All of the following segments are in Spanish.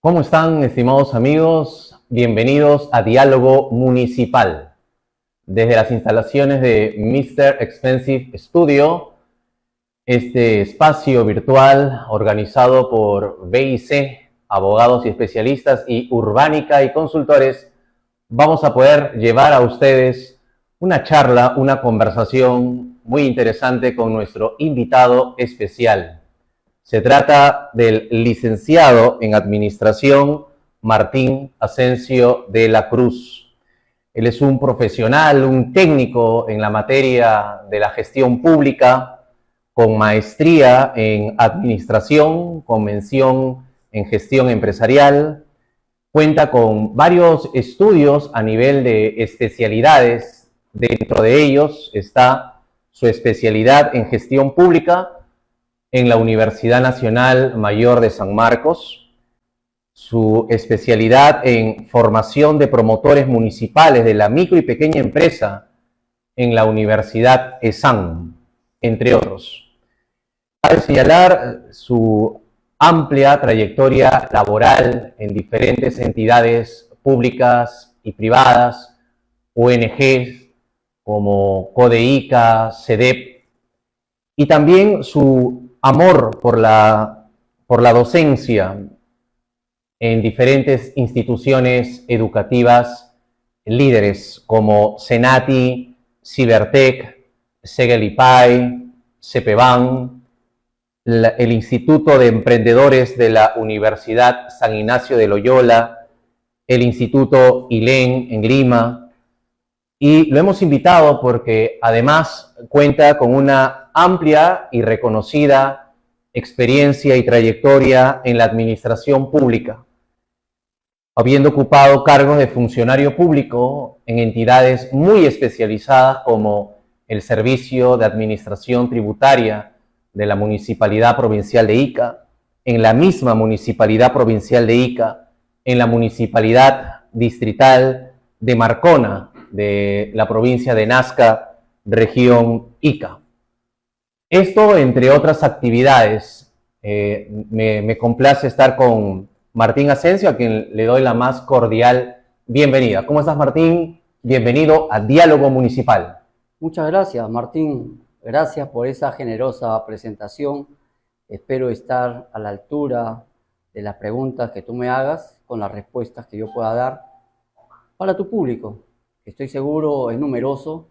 ¿Cómo están, estimados amigos? Bienvenidos a Diálogo Municipal. Desde las instalaciones de Mr. Expensive Studio, este espacio virtual organizado por BIC, abogados y especialistas, y Urbánica y consultores, vamos a poder llevar a ustedes una charla, una conversación muy interesante con nuestro invitado especial. Se trata del licenciado en Administración Martín Asensio de la Cruz. Él es un profesional, un técnico en la materia de la gestión pública, con maestría en Administración, con mención en Gestión Empresarial. Cuenta con varios estudios a nivel de especialidades. Dentro de ellos está su especialidad en Gestión Pública en la Universidad Nacional Mayor de San Marcos, su especialidad en formación de promotores municipales de la micro y pequeña empresa en la Universidad ESAN, entre otros. Cabe señalar su amplia trayectoria laboral en diferentes entidades públicas y privadas, ONGs como CODEICA, CEDEP, y también su amor por la docencia en diferentes instituciones educativas líderes como CENATI, Cibertec, Segelipay, CEPEBAN, el Instituto de Emprendedores de la Universidad San Ignacio de Loyola, el Instituto ILEN en Lima. Y lo hemos invitado porque además cuenta con una amplia y reconocida experiencia y trayectoria en la administración pública, habiendo ocupado cargos de funcionario público en entidades muy especializadas como el Servicio de Administración Tributaria de la Municipalidad Provincial de Ica, en la misma Municipalidad Provincial de Ica, en la Municipalidad Distrital de Marcona, de la provincia de Nazca, región Ica. Esto, entre otras actividades, me complace estar con Martín Asensio, a quien le doy la más cordial bienvenida. ¿Cómo estás, Martín? Bienvenido a Diálogo Municipal. Muchas gracias, Martín. Gracias por esa generosa presentación. Espero estar a la altura de las preguntas que tú me hagas con las respuestas que yo pueda dar para tu público, que estoy seguro es numeroso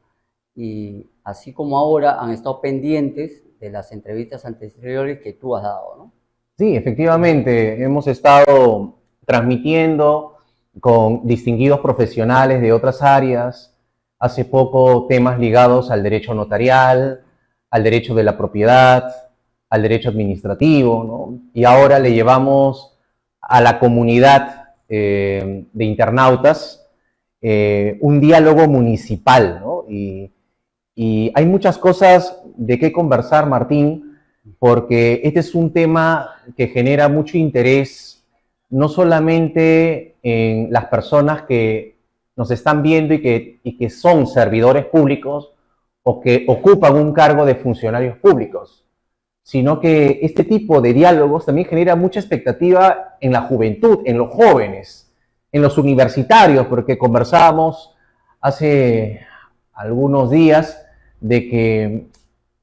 y así como ahora han estado pendientes de las entrevistas anteriores que tú has dado, ¿no? Sí, efectivamente, hemos estado transmitiendo con distinguidos profesionales de otras áreas, hace poco temas ligados al derecho notarial, al derecho de la propiedad, al derecho administrativo, ¿no? Y ahora le llevamos a la comunidad de internautas un diálogo municipal, ¿no? Y hay muchas cosas de qué conversar, Martín, porque este es un tema que genera mucho interés, no solamente en las personas que nos están viendo y que son servidores públicos o que ocupan un cargo de funcionarios públicos, sino que este tipo de diálogos también genera mucha expectativa en la juventud, en los jóvenes, en los universitarios, porque conversábamos hace algunos días de que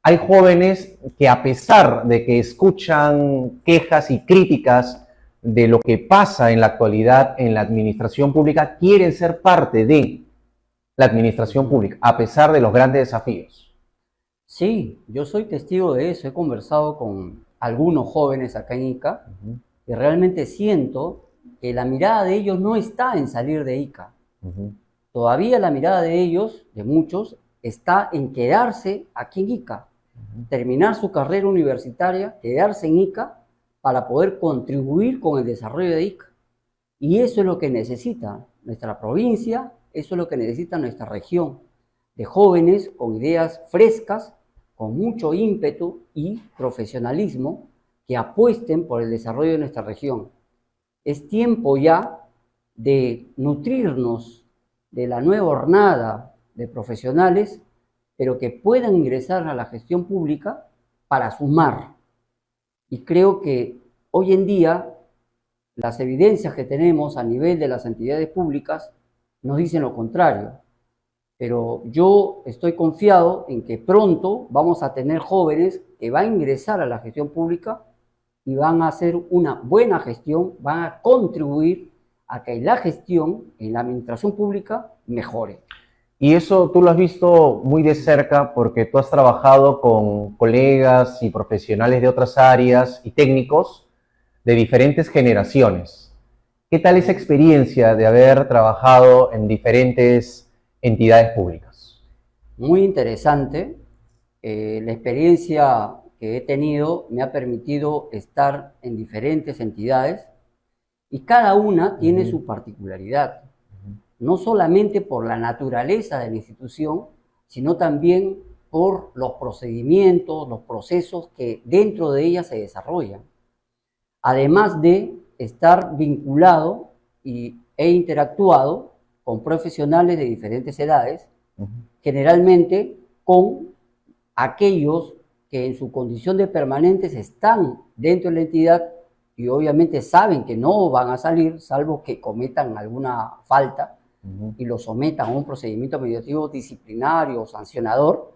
hay jóvenes que, a pesar de que escuchan quejas y críticas de lo que pasa en la actualidad en la administración pública, quieren ser parte de la administración pública, a pesar de los grandes desafíos. Sí, yo soy testigo de eso. He conversado con algunos jóvenes acá en Ica y realmente siento que la mirada de ellos no está en salir de Ica. Todavía la mirada de ellos, de muchos, está en quedarse aquí en Ica, terminar su carrera universitaria, quedarse en Ica para poder contribuir con el desarrollo de Ica. Y eso es lo que necesita nuestra provincia, eso es lo que necesita nuestra región, de jóvenes con ideas frescas, con mucho ímpetu y profesionalismo, que apuesten por el desarrollo de nuestra región. Es tiempo ya de nutrirnos de la nueva hornada de profesionales, pero que puedan ingresar a la gestión pública para sumar. Y creo que hoy en día las evidencias que tenemos a nivel de las entidades públicas nos dicen lo contrario. Pero yo estoy confiado en que pronto vamos a tener jóvenes que van a ingresar a la gestión pública y van a hacer una buena gestión, van a contribuir a que la gestión en la administración pública mejore. Y eso tú lo has visto muy de cerca porque tú has trabajado con colegas y profesionales de otras áreas y técnicos de diferentes generaciones. ¿Qué tal esa experiencia de haber trabajado en diferentes entidades públicas? Muy interesante. La experiencia que he tenido me ha permitido estar en diferentes entidades y cada una tiene su particularidad. No solamente por la naturaleza de la institución, sino también por los procedimientos, los procesos que dentro de ella se desarrollan. Además de estar vinculado e interactuado con profesionales de diferentes edades, generalmente con aquellos que en su condición de permanentes están dentro de la entidad y obviamente saben que no van a salir, salvo que cometan alguna falta, y lo sometan a un procedimiento administrativo disciplinario o sancionador,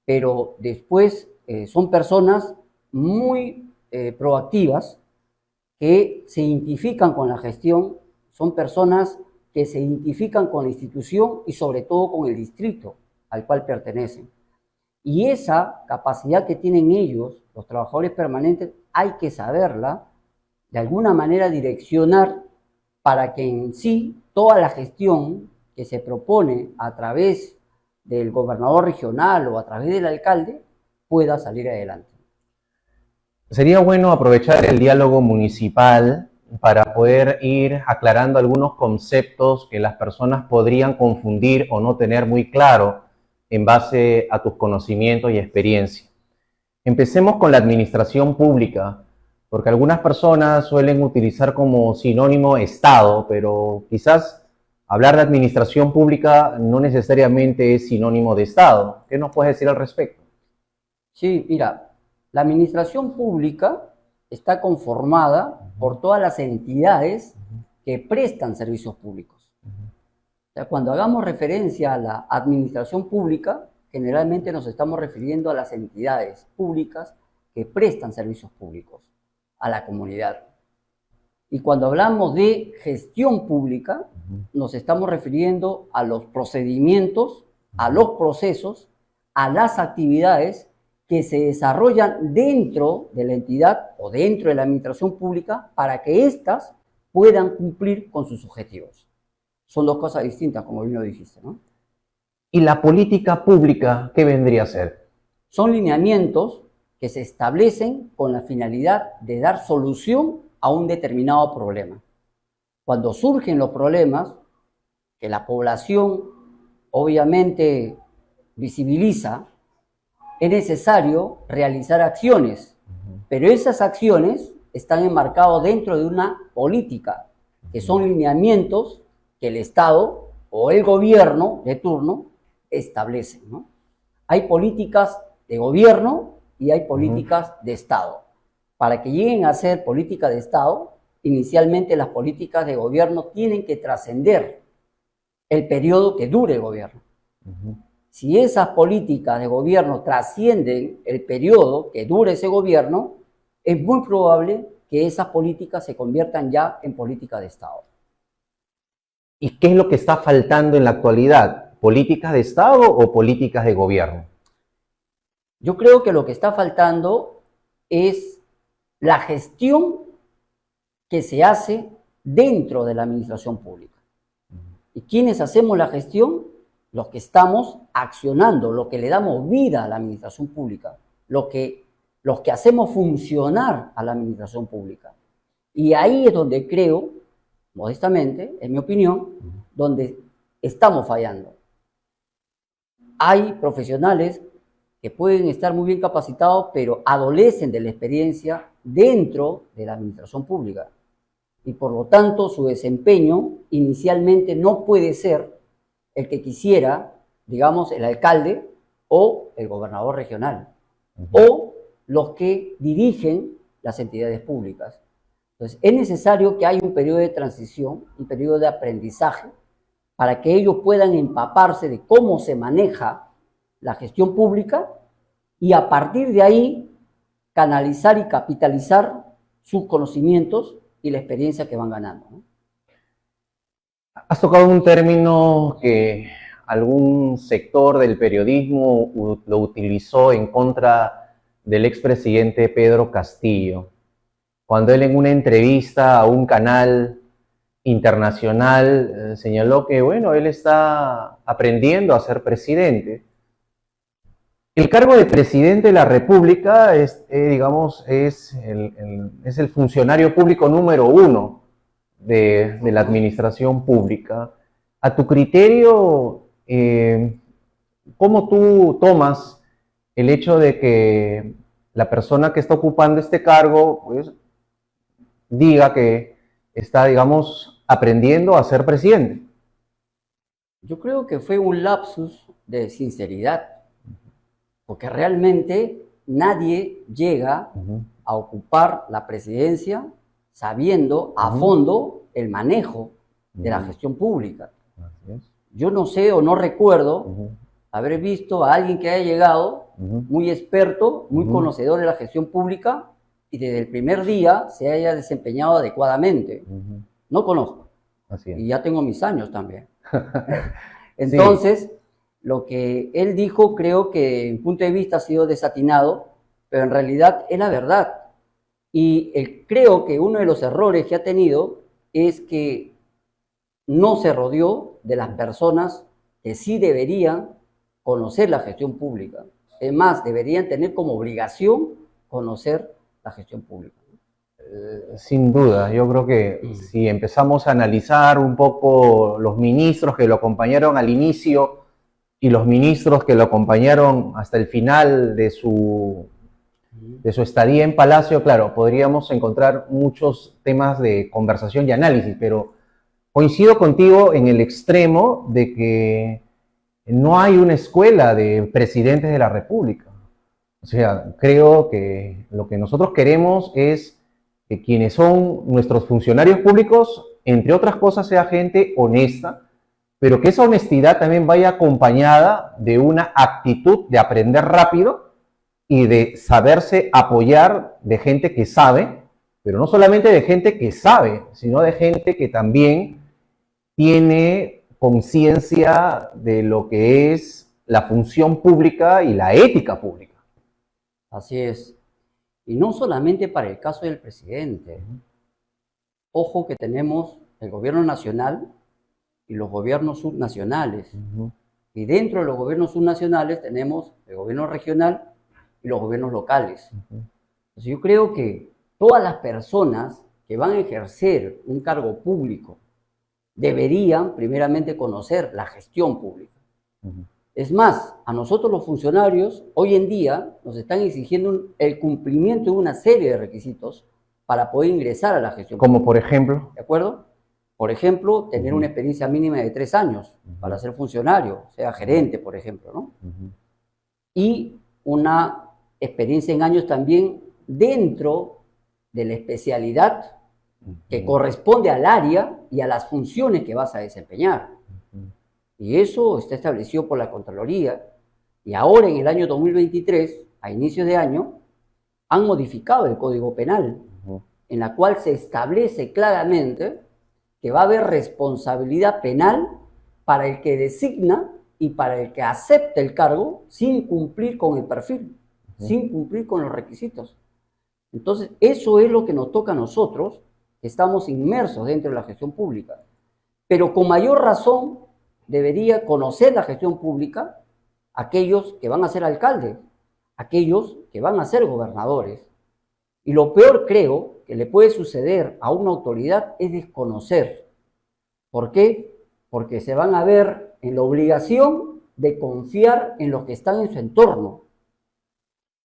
pero después son personas muy proactivas que se identifican con la gestión, son personas que se identifican con la institución y sobre todo con el distrito al cual pertenecen. Y esa capacidad que tienen ellos, los trabajadores permanentes, hay que saberla, de alguna manera direccionar para que en sí toda la gestión que se propone a través del gobernador regional o a través del alcalde pueda salir adelante. Sería bueno aprovechar el diálogo municipal para poder ir aclarando algunos conceptos que las personas podrían confundir o no tener muy claro en base a tus conocimientos y experiencia. Empecemos con la administración pública, porque algunas personas suelen utilizar como sinónimo Estado, pero quizás hablar de administración pública no necesariamente es sinónimo de Estado. ¿Qué nos puedes decir al respecto? Sí, mira, la administración pública está conformada por todas las entidades que prestan servicios públicos. O sea, cuando hagamos referencia a la administración pública, generalmente nos estamos refiriendo a las entidades públicas que prestan servicios públicos a la comunidad. Y cuando hablamos de gestión pública, nos estamos refiriendo a los procedimientos, a los procesos, a las actividades que se desarrollan dentro de la entidad o dentro de la administración pública para que éstas puedan cumplir con sus objetivos. Son dos cosas distintas, como bien lo dijiste, ¿no? ¿Y la política pública qué vendría a ser? Son lineamientos que se establecen con la finalidad de dar solución a un determinado problema. Cuando surgen los problemas, que la población obviamente visibiliza, es necesario realizar acciones, pero esas acciones están enmarcadas dentro de una política, que son lineamientos que el Estado o el gobierno de turno establecen, ¿no? Hay políticas de gobierno y hay políticas de Estado. Para que lleguen a ser políticas de Estado, inicialmente las políticas de gobierno tienen que trascender el periodo que dure el gobierno. Si esas políticas de gobierno trascienden el periodo que dure ese gobierno, es muy probable que esas políticas se conviertan ya en políticas de Estado. ¿Y qué es lo que está faltando en la actualidad? ¿Políticas de Estado o políticas de gobierno? Yo creo que lo que está faltando es la gestión que se hace dentro de la administración pública. ¿Y quiénes hacemos la gestión? Los que estamos accionando, los que le damos vida a la administración pública, los que hacemos funcionar a la administración pública. Y ahí es donde creo, modestamente, en mi opinión, donde estamos fallando. Hay profesionales que pueden estar muy bien capacitados, pero adolecen de la experiencia dentro de la administración pública. Y por lo tanto, su desempeño inicialmente no puede ser el que quisiera, digamos, el alcalde o el gobernador regional, o los que dirigen las entidades públicas. Entonces, es necesario que haya un periodo de transición, un periodo de aprendizaje, para que ellos puedan empaparse de cómo se maneja la gestión pública y a partir de ahí canalizar y capitalizar sus conocimientos y la experiencia que van ganando, ¿no? Has tocado un término que algún sector del periodismo lo utilizó en contra del expresidente Pedro Castillo, cuando él en una entrevista a un canal internacional señaló que, bueno, él está aprendiendo a ser presidente. El cargo de presidente de la República es, digamos, es el funcionario público número uno de la administración pública. A tu criterio, ¿cómo tú tomas el hecho de que la persona que está ocupando este cargo, pues, diga que está, digamos, aprendiendo a ser presidente? Yo creo que fue un lapsus de sinceridad, porque realmente nadie llega a ocupar la presidencia sabiendo a fondo el manejo de la gestión pública. Yo no sé o no recuerdo haber visto a alguien que haya llegado muy experto, muy conocedor de la gestión pública y desde el primer día se haya desempeñado adecuadamente. No conozco. Así es. Y ya tengo mis años también. Entonces, lo que él dijo creo que en punto de vista ha sido desatinado, pero en realidad es la verdad. Y creo que uno de los errores que ha tenido es que no se rodeó de las personas que sí deberían conocer la gestión pública. Es más, deberían tener como obligación conocer la gestión pública. Sin duda, yo creo que si empezamos a analizar un poco los ministros que lo acompañaron al inicio y los ministros que lo acompañaron hasta el final de su estadía en Palacio, claro, podríamos encontrar muchos temas de conversación y análisis, pero coincido contigo en el extremo de que no hay una escuela de presidentes de la República. O sea, creo que lo que nosotros queremos es que quienes son nuestros funcionarios públicos, entre otras cosas, sea gente honesta, pero que esa honestidad también vaya acompañada de una actitud de aprender rápido y de saberse apoyar de gente que sabe, pero no solamente de gente que sabe, sino de gente que también tiene conciencia de lo que es la función pública y la ética pública. Así es. Y no solamente para el caso del presidente. Ojo que tenemos el gobierno nacional y los gobiernos subnacionales. Y dentro de los gobiernos subnacionales tenemos el gobierno regional y los gobiernos locales. Entonces yo creo que todas las personas que van a ejercer un cargo público deberían primeramente conocer la gestión pública. Es más, a nosotros los funcionarios hoy en día nos están exigiendo el cumplimiento de una serie de requisitos para poder ingresar a la gestión pública. Como por ejemplo. ¿De acuerdo? Por ejemplo, tener una experiencia mínima de 3 años para ser funcionario, sea gerente, por ejemplo, ¿no? Y una experiencia en años también dentro de la especialidad que corresponde al área y a las funciones que vas a desempeñar. Y eso está establecido por la Contraloría. Y ahora, en el año 2023, a inicios de año, han modificado el Código Penal, en la cual se establece claramente que va a haber responsabilidad penal para el que designa y para el que acepta el cargo sin cumplir con el perfil, sin cumplir con los requisitos. Entonces, eso es lo que nos toca a nosotros, que estamos inmersos dentro de la gestión pública. Pero con mayor razón debería conocer la gestión pública aquellos que van a ser alcaldes, aquellos que van a ser gobernadores. Y lo peor, creo, que le puede suceder a una autoridad es desconocer. ¿Por qué? Porque se van a ver en la obligación de confiar en los que están en su entorno.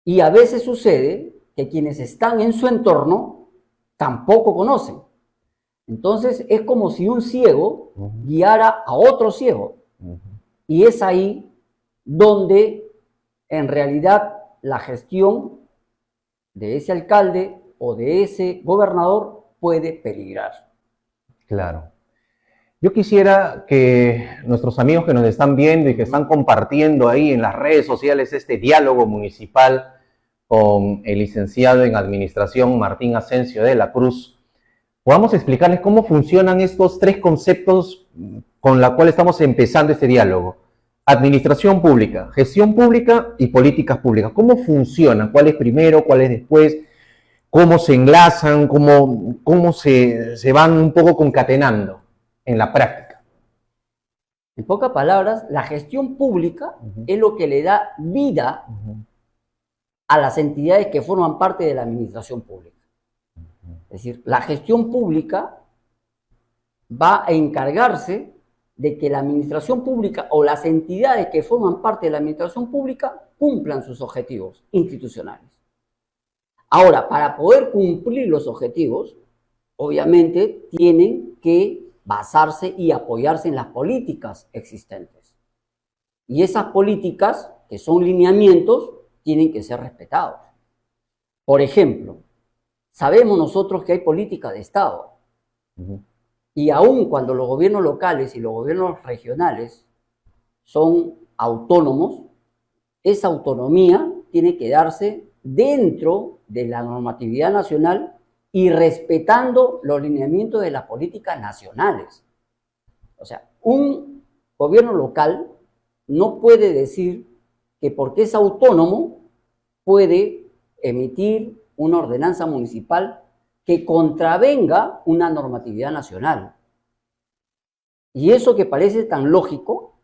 Y a veces sucede que quienes están en su entorno tampoco conocen. Entonces es como si un ciego guiara a otro ciego. Y es ahí donde en realidad la gestión de ese alcalde o de ese gobernador puede peligrar. Claro. Yo quisiera que nuestros amigos que nos están viendo y que están compartiendo ahí en las redes sociales este diálogo municipal con el licenciado en Administración Martín Asensio de la Cruz, podamos explicarles cómo funcionan estos tres conceptos con los cuales estamos empezando este diálogo. Administración pública, gestión pública y políticas públicas. ¿Cómo funcionan? ¿Cuál es primero? ¿Cuál es después? ¿Cómo se enlazan? ¿Cómo se van un poco concatenando en la práctica? En pocas palabras, la gestión pública es lo que le da vida a las entidades que forman parte de la administración pública. Es decir, la gestión pública va a encargarse de que la administración pública o las entidades que forman parte de la administración pública cumplan sus objetivos institucionales. Ahora, para poder cumplir los objetivos, obviamente tienen que basarse y apoyarse en las políticas existentes. Y esas políticas, que son lineamientos, tienen que ser respetados. Por ejemplo, sabemos nosotros que hay política de Estado. Y aun cuando los gobiernos locales y los gobiernos regionales son autónomos, esa autonomía tiene que darse dentro de la normatividad nacional y respetando los lineamientos de las políticas nacionales. O sea, un gobierno local no puede decir que porque es autónomo puede emitir una ordenanza municipal que contravenga una normatividad nacional. Y eso que parece tan lógico,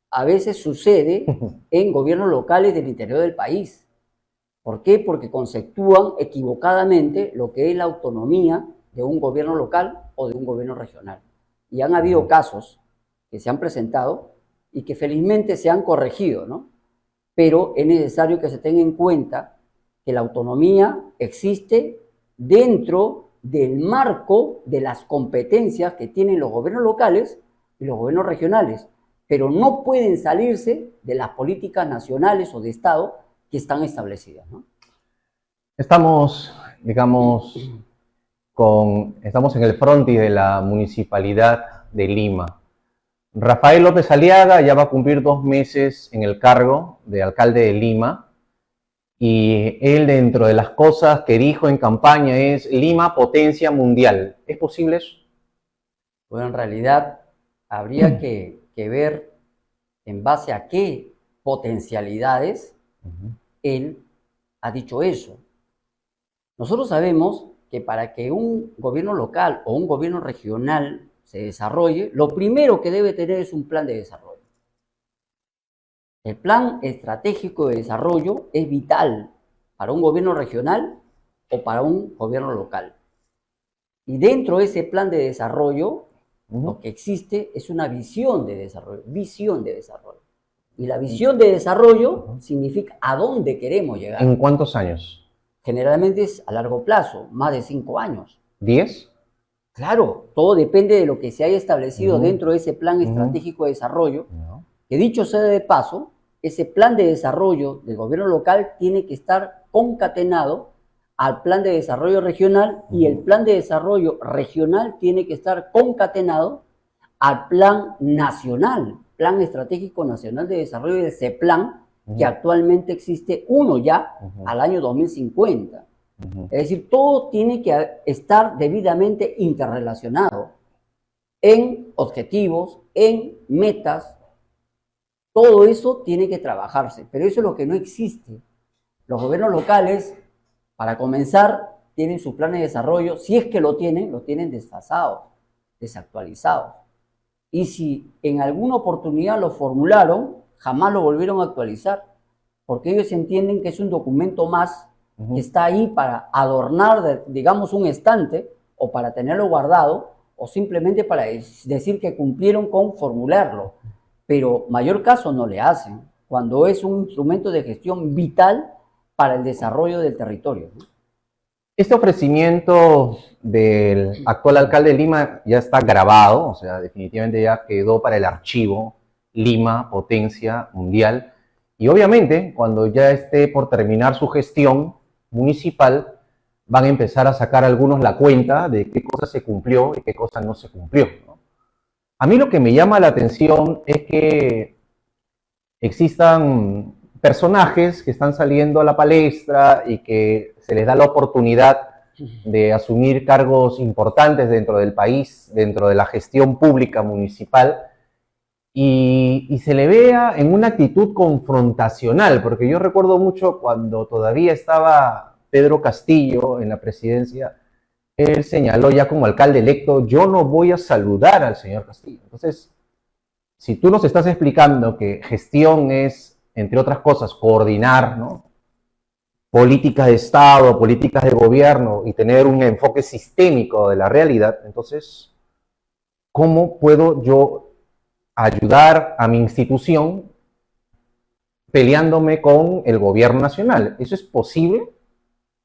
a veces sucede en gobiernos locales del interior del país. ¿Por qué? Porque conceptúan equivocadamente lo que es la autonomía de un gobierno local o de un gobierno regional. Y han habido casos que se han presentado y que felizmente se han corregido, ¿no? Pero es necesario que se tenga en cuenta que la autonomía existe dentro del marco de las competencias que tienen los gobiernos locales y los gobiernos regionales, pero no pueden salirse de las políticas nacionales o de Estado que están establecidas, ¿no? Estamos, digamos, estamos en el frontis de la Municipalidad de Lima. Rafael López Aliaga ya va a cumplir 2 meses en el cargo de alcalde de Lima. Y él, dentro de las cosas que dijo en campaña, es Lima potencia mundial. ¿Es posible eso? Bueno, en realidad habría que ver en base a qué potencialidades él ha dicho eso. Nosotros sabemos que para que un gobierno local o un gobierno regional se desarrolle, lo primero que debe tener es un plan de desarrollo. El plan estratégico de desarrollo es vital para un gobierno regional o para un gobierno local. Y dentro de ese plan de desarrollo, lo que existe es una visión de desarrollo, Y la visión de desarrollo significa a dónde queremos llegar. ¿En cuántos años? Generalmente es a largo plazo, más de 5 años. ¿10? Claro, todo depende de lo que se haya establecido dentro de ese plan estratégico de desarrollo. Que dicho sea de paso, ese plan de desarrollo del gobierno local tiene que estar concatenado al plan de desarrollo regional y el plan de desarrollo regional tiene que estar concatenado al plan nacional, Plan Estratégico Nacional de Desarrollo del CEPLAN, que actualmente existe uno ya al año 2050. Es decir, todo tiene que estar debidamente interrelacionado en objetivos, en metas. Todo eso tiene que trabajarse, pero eso es lo que no existe. Los gobiernos locales, para comenzar, tienen sus planes de desarrollo, si es que lo tienen desfasados, desactualizados. Y si en alguna oportunidad lo formularon, jamás lo volvieron a actualizar, porque ellos entienden que es un documento más que está ahí para adornar, digamos, un estante o para tenerlo guardado o simplemente para decir que cumplieron con formularlo. Pero mayor caso no le hacen cuando es un instrumento de gestión vital para el desarrollo del territorio, ¿no? Este ofrecimiento del actual alcalde de Lima ya está grabado, o sea, definitivamente ya quedó para el archivo Lima, potencia mundial. Y obviamente, cuando ya esté por terminar su gestión municipal, van a empezar a sacar algunos la cuenta de qué cosa se cumplió y qué cosa no se cumplió, ¿no? A mí lo que me llama la atención es que existan personajes que están saliendo a la palestra y que se les da la oportunidad de asumir cargos importantes dentro del país, dentro de la gestión pública municipal, y se le vea en una actitud confrontacional, porque yo recuerdo mucho cuando todavía estaba Pedro Castillo en la presidencia, él señaló ya como alcalde electo, yo no voy a saludar al señor Castillo. Entonces, si tú nos estás explicando que gestión es, entre otras cosas, coordinar, ¿no?, políticas de Estado, políticas de gobierno y tener un enfoque sistémico de la realidad, entonces, ¿cómo puedo yo ayudar a mi institución peleándome con el gobierno nacional? ¿Eso es posible?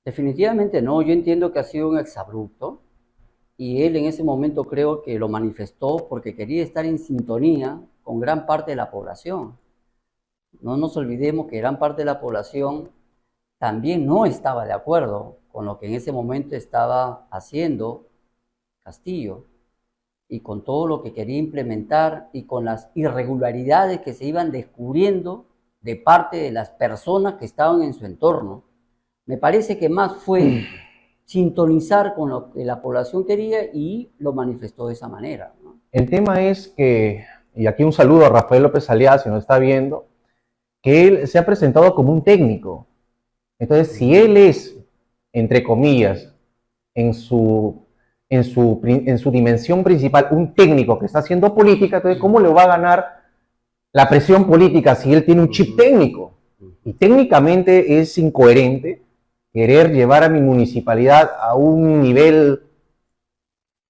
Definitivamente no, yo entiendo que ha sido un exabrupto y él en ese momento creo que lo manifestó porque quería estar en sintonía con gran parte de la población. No nos olvidemos que gran parte de la población también no estaba de acuerdo con lo que en ese momento estaba haciendo Castillo y con todo lo que quería implementar y con las irregularidades que se iban descubriendo de parte de las personas que estaban en su entorno. Me parece que más fue sintonizar con lo que la población quería y lo manifestó de esa manera, ¿no? El tema es que, y aquí un saludo a Rafael López Aliaga, si nos está viendo, que él se ha presentado como un técnico. Entonces, si él es, entre comillas, en su dimensión principal, un técnico que está haciendo política, entonces, ¿cómo le va a ganar la presión política si él tiene un chip técnico? Y técnicamente es incoherente querer llevar a mi municipalidad a un nivel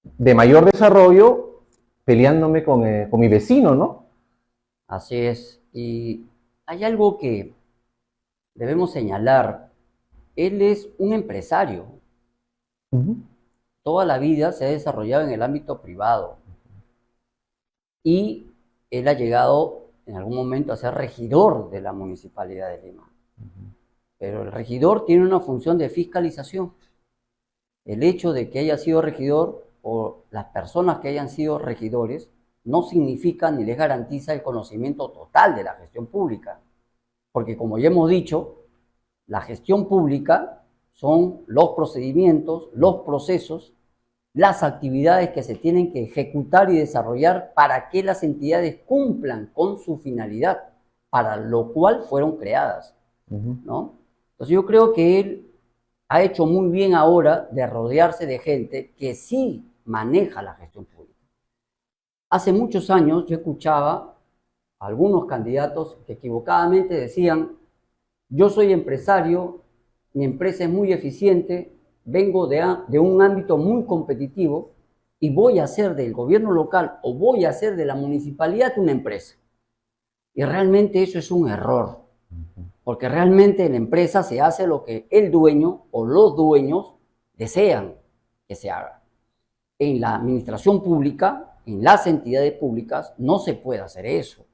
de mayor desarrollo peleándome con mi vecino, ¿no? Así es. Y hay algo que debemos señalar. Él es un empresario. Toda la vida se ha desarrollado en el ámbito privado. Y él ha llegado en algún momento a ser regidor de la Municipalidad de Lima. Pero el regidor tiene una función de fiscalización. El hecho de que haya sido regidor o las personas que hayan sido regidores no significa ni les garantiza el conocimiento total de la gestión pública. Porque como ya hemos dicho, la gestión pública son los procedimientos, los procesos, las actividades que se tienen que ejecutar y desarrollar para que las entidades cumplan con su finalidad, para lo cual fueron creadas, ¿no? Entonces yo creo que él ha hecho muy bien ahora de rodearse de gente que sí maneja la gestión pública. Hace muchos años yo escuchaba a algunos candidatos que equivocadamente decían: yo soy empresario, mi empresa es muy eficiente, vengo de un ámbito muy competitivo y voy a hacer del gobierno local o voy a hacer de la municipalidad una empresa. Y realmente eso es un error, porque realmente en la empresa se hace lo que el dueño o los dueños desean que se haga. En la administración pública, en las entidades públicas, no se puede hacer eso,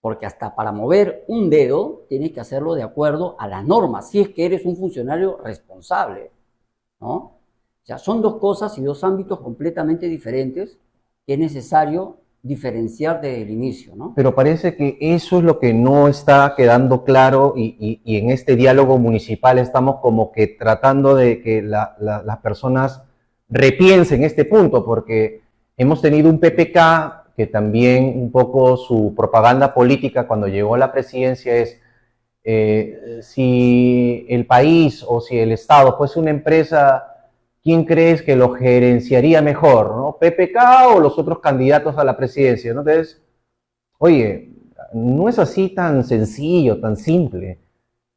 porque hasta para mover un dedo tienes que hacerlo de acuerdo a las normas, si es que eres un funcionario responsable, ¿no? O sea, son dos cosas y dos ámbitos completamente diferentes que es necesario diferenciar desde el inicio, ¿no? Pero parece que eso es lo que no está quedando claro y en este diálogo municipal estamos como que tratando de que las personas repiensen este punto, porque hemos tenido un PPK que también un poco su propaganda política cuando llegó a la presidencia es si el país o si el Estado fuese una empresa, ¿quién crees que lo gerenciaría mejor, ¿no? ¿PPK o los otros candidatos a la presidencia, ¿no? Entonces, oye, no es así tan sencillo, tan simple.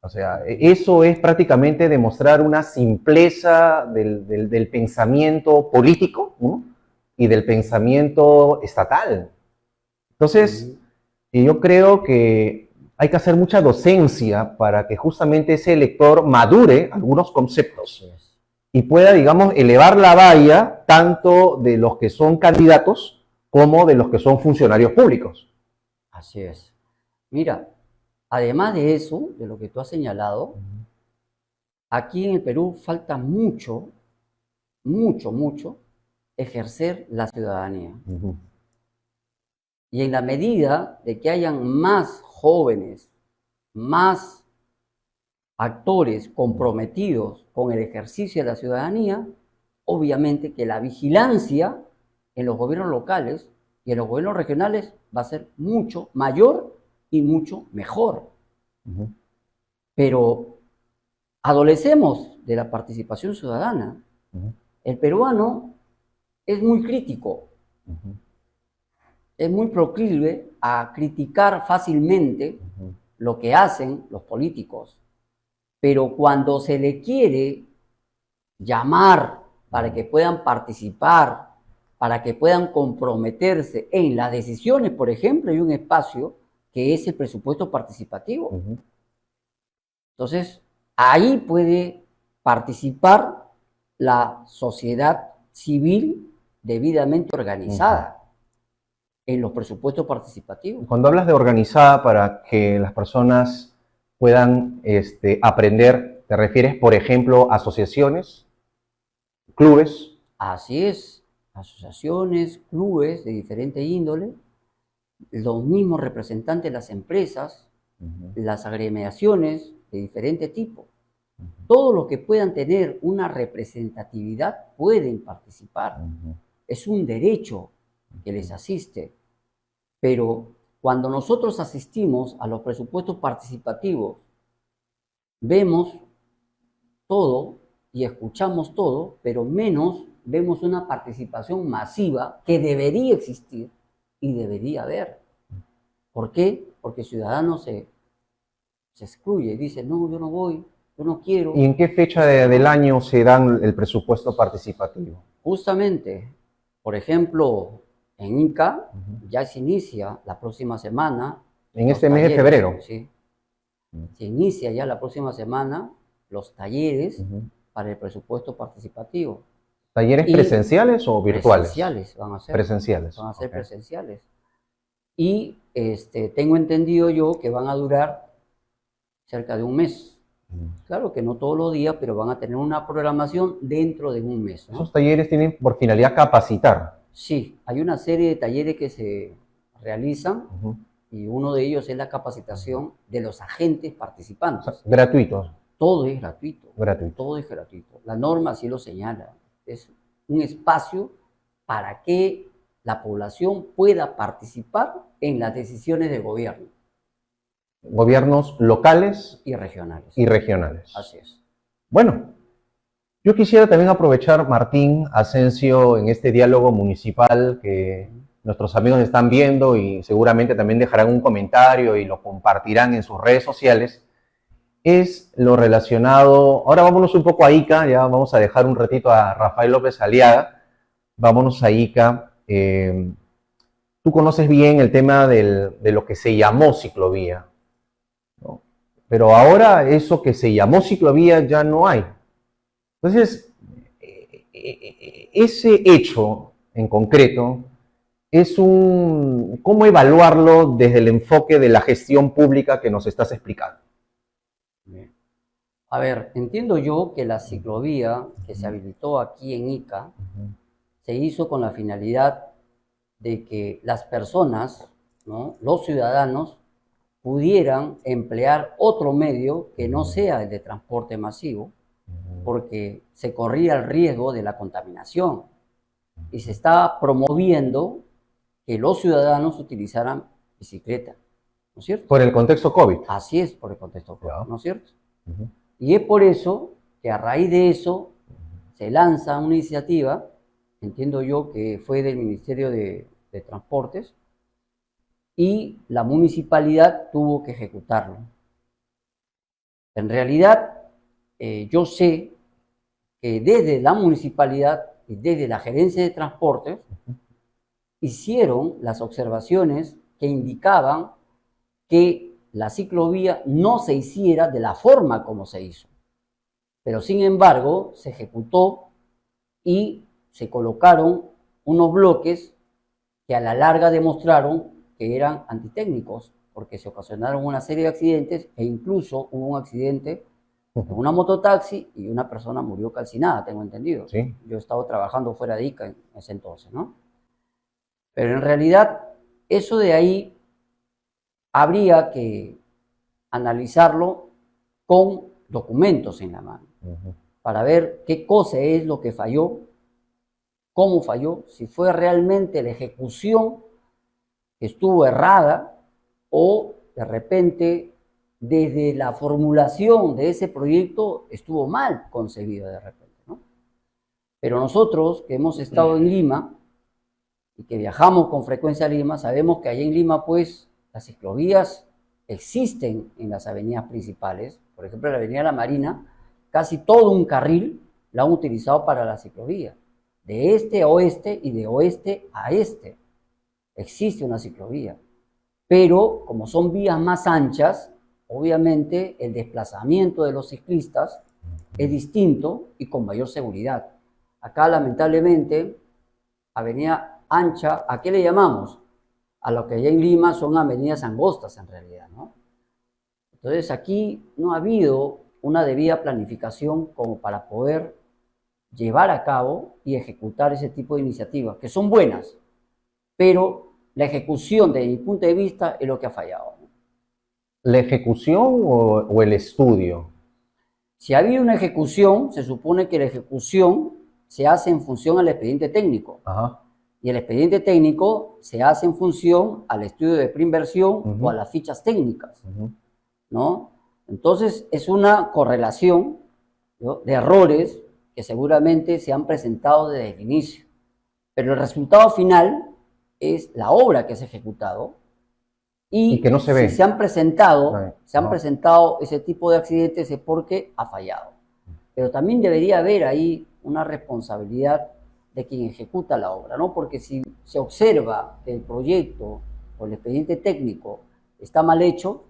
O sea, eso es prácticamente demostrar una simpleza del pensamiento político, ¿no?, y del pensamiento estatal. Entonces, yo creo que hay que hacer mucha docencia para que justamente ese elector madure algunos conceptos y pueda, digamos, elevar la valla tanto de los que son candidatos como de los que son funcionarios públicos. Así es. Mira, además de eso, de lo que tú has señalado, aquí en el Perú falta mucho, mucho ejercer la ciudadanía. Y en la medida de que hayan más jóvenes, más actores comprometidos con el ejercicio de la ciudadanía, obviamente que la vigilancia en los gobiernos locales y en los gobiernos regionales va a ser mucho mayor y mucho mejor. Pero adolecemos de la participación ciudadana. El peruano es muy crítico, es muy proclive a criticar fácilmente lo que hacen los políticos. Pero cuando se le quiere llamar para que puedan participar, para que puedan comprometerse en las decisiones, por ejemplo, hay un espacio que es el presupuesto participativo. Entonces, ahí puede participar la sociedad civil debidamente organizada en los presupuestos participativos. Cuando hablas de organizada para que las personas puedan aprender, ¿te refieres, por ejemplo, a asociaciones, clubes? Así es, asociaciones, clubes de diferente índole, los mismos representantes de las empresas, las agremiaciones de diferente tipo. Todos los que puedan tener una representatividad pueden participar. Es un derecho que les asiste. Pero cuando nosotros asistimos a los presupuestos participativos, vemos todo y escuchamos todo, pero menos vemos una participación masiva que debería existir y debería haber. ¿Por qué? Porque el ciudadano se excluye y dice, no, yo no voy, yo no quiero. ¿Y en qué fecha del año se dan el presupuesto participativo? Justamente, por ejemplo, en Ica ya se inicia la próxima semana. En este mes de febrero. Sí. Se inicia ya la próxima semana los talleres para el presupuesto participativo. ¿Talleres presenciales o virtuales? Presenciales van a ser. Presenciales. Van a ser presenciales. Y tengo entendido yo que van a durar cerca de un mes. Claro que no todos los días, pero van a tener una programación dentro de un mes, ¿no? ¿Esos talleres tienen por finalidad capacitar? Sí, hay una serie de talleres que se realizan y uno de ellos es la capacitación de los agentes participantes. O sea, gratuitos. Todo es gratuito. Gratuito. Todo es gratuito. La norma así lo señala. Es un espacio para que la población pueda participar en las decisiones del gobierno. Gobiernos locales y regionales. Y regionales. Así es. Bueno, yo quisiera también aprovechar, Martín Asensio, en este diálogo municipal que nuestros amigos están viendo y seguramente también dejarán un comentario y lo compartirán en sus redes sociales, es lo relacionado. Ahora vámonos un poco a Ica, ya vamos a dejar un ratito a Rafael López Aliaga, vámonos a Ica. Tú conoces bien el tema de lo que se llamó ciclovía, ¿no? Pero ahora eso que se llamó ciclovía ya no hay. Entonces, ese hecho en concreto es ¿cómo evaluarlo desde el enfoque de la gestión pública que nos estás explicando? Bien. A ver, entiendo yo que la ciclovía que se habilitó aquí en Ica se hizo con la finalidad de que las personas, ¿no?, los ciudadanos, pudieran emplear otro medio que no sea el de transporte masivo, porque se corría el riesgo de la contaminación y se estaba promoviendo que los ciudadanos utilizaran bicicleta, ¿no es cierto? Por el contexto COVID. Así es, por el contexto COVID, ¿no es cierto? Y es por eso que a raíz de eso se lanza una iniciativa, entiendo yo que fue del Ministerio de Transportes, y la municipalidad tuvo que ejecutarlo. En realidad, yo sé que desde la municipalidad y desde la gerencia de transportes hicieron las observaciones que indicaban que la ciclovía no se hiciera de la forma como se hizo. Pero sin embargo, se ejecutó y se colocaron unos bloques que a la larga demostraron que eran antitécnicos, porque se ocasionaron una serie de accidentes e incluso hubo un accidente en una mototaxi y una persona murió calcinada, tengo entendido. Sí. Yo he estado trabajando fuera de Ica en ese entonces, ¿no? Pero en realidad, eso de ahí habría que analizarlo con documentos en la mano, para ver qué cosa es lo que falló, cómo falló, si fue realmente la ejecución que estuvo errada o de repente desde la formulación de ese proyecto estuvo mal concebido de repente, ¿no? Pero nosotros que hemos estado en Lima y que viajamos con frecuencia a Lima, sabemos que allá en Lima pues las ciclovías existen en las avenidas principales. Por ejemplo, la avenida La Marina, casi todo un carril la han utilizado para la ciclovía, de este a oeste y de oeste a este. Existe una ciclovía, pero como son vías más anchas, obviamente el desplazamiento de los ciclistas es distinto y con mayor seguridad. Acá lamentablemente, avenida ancha, ¿a qué le llamamos? A lo que allá en Lima son avenidas angostas en realidad, ¿no? Entonces aquí no ha habido una debida planificación como para poder llevar a cabo y ejecutar ese tipo de iniciativas, que son buenas, pero la ejecución, desde mi punto de vista, es lo que ha fallado. ¿La ejecución o el estudio? Si ha habido una ejecución, se supone que la ejecución se hace en función al expediente técnico. Ajá. Y el expediente técnico se hace en función al estudio de preinversión o a las fichas técnicas, ¿no? Entonces, es una correlación, ¿no?, de errores que seguramente se han presentado desde el inicio. Pero el resultado final es la obra que se ha ejecutado y que no se ve. Si se han presentado ese tipo de accidentes es porque ha fallado. Pero también debería haber ahí una responsabilidad de quien ejecuta la obra, ¿no? Porque si se observa que el proyecto o el expediente técnico está mal hecho,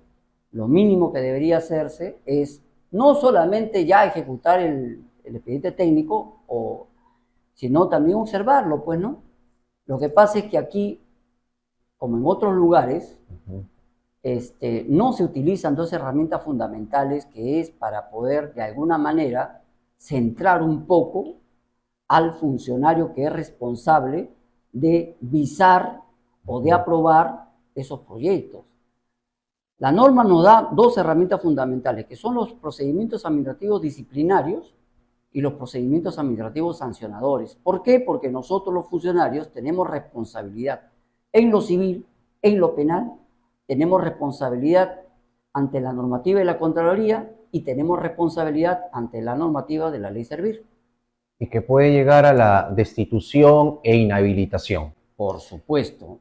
lo mínimo que debería hacerse es no solamente ya ejecutar el expediente técnico, sino también observarlo, pues, ¿no? Lo que pasa es que aquí, como en otros lugares, no se utilizan dos herramientas fundamentales, que es para poder, de alguna manera, centrar un poco al funcionario que es responsable de visar o de aprobar esos proyectos. La norma nos da dos herramientas fundamentales, que son los procedimientos administrativos disciplinarios y los procedimientos administrativos sancionadores. ¿Por qué? Porque nosotros los funcionarios tenemos responsabilidad en lo civil, en lo penal, tenemos responsabilidad ante la normativa de la Contraloría y tenemos responsabilidad ante la normativa de la Ley Servir. Y que puede llegar a la destitución e inhabilitación. Por supuesto.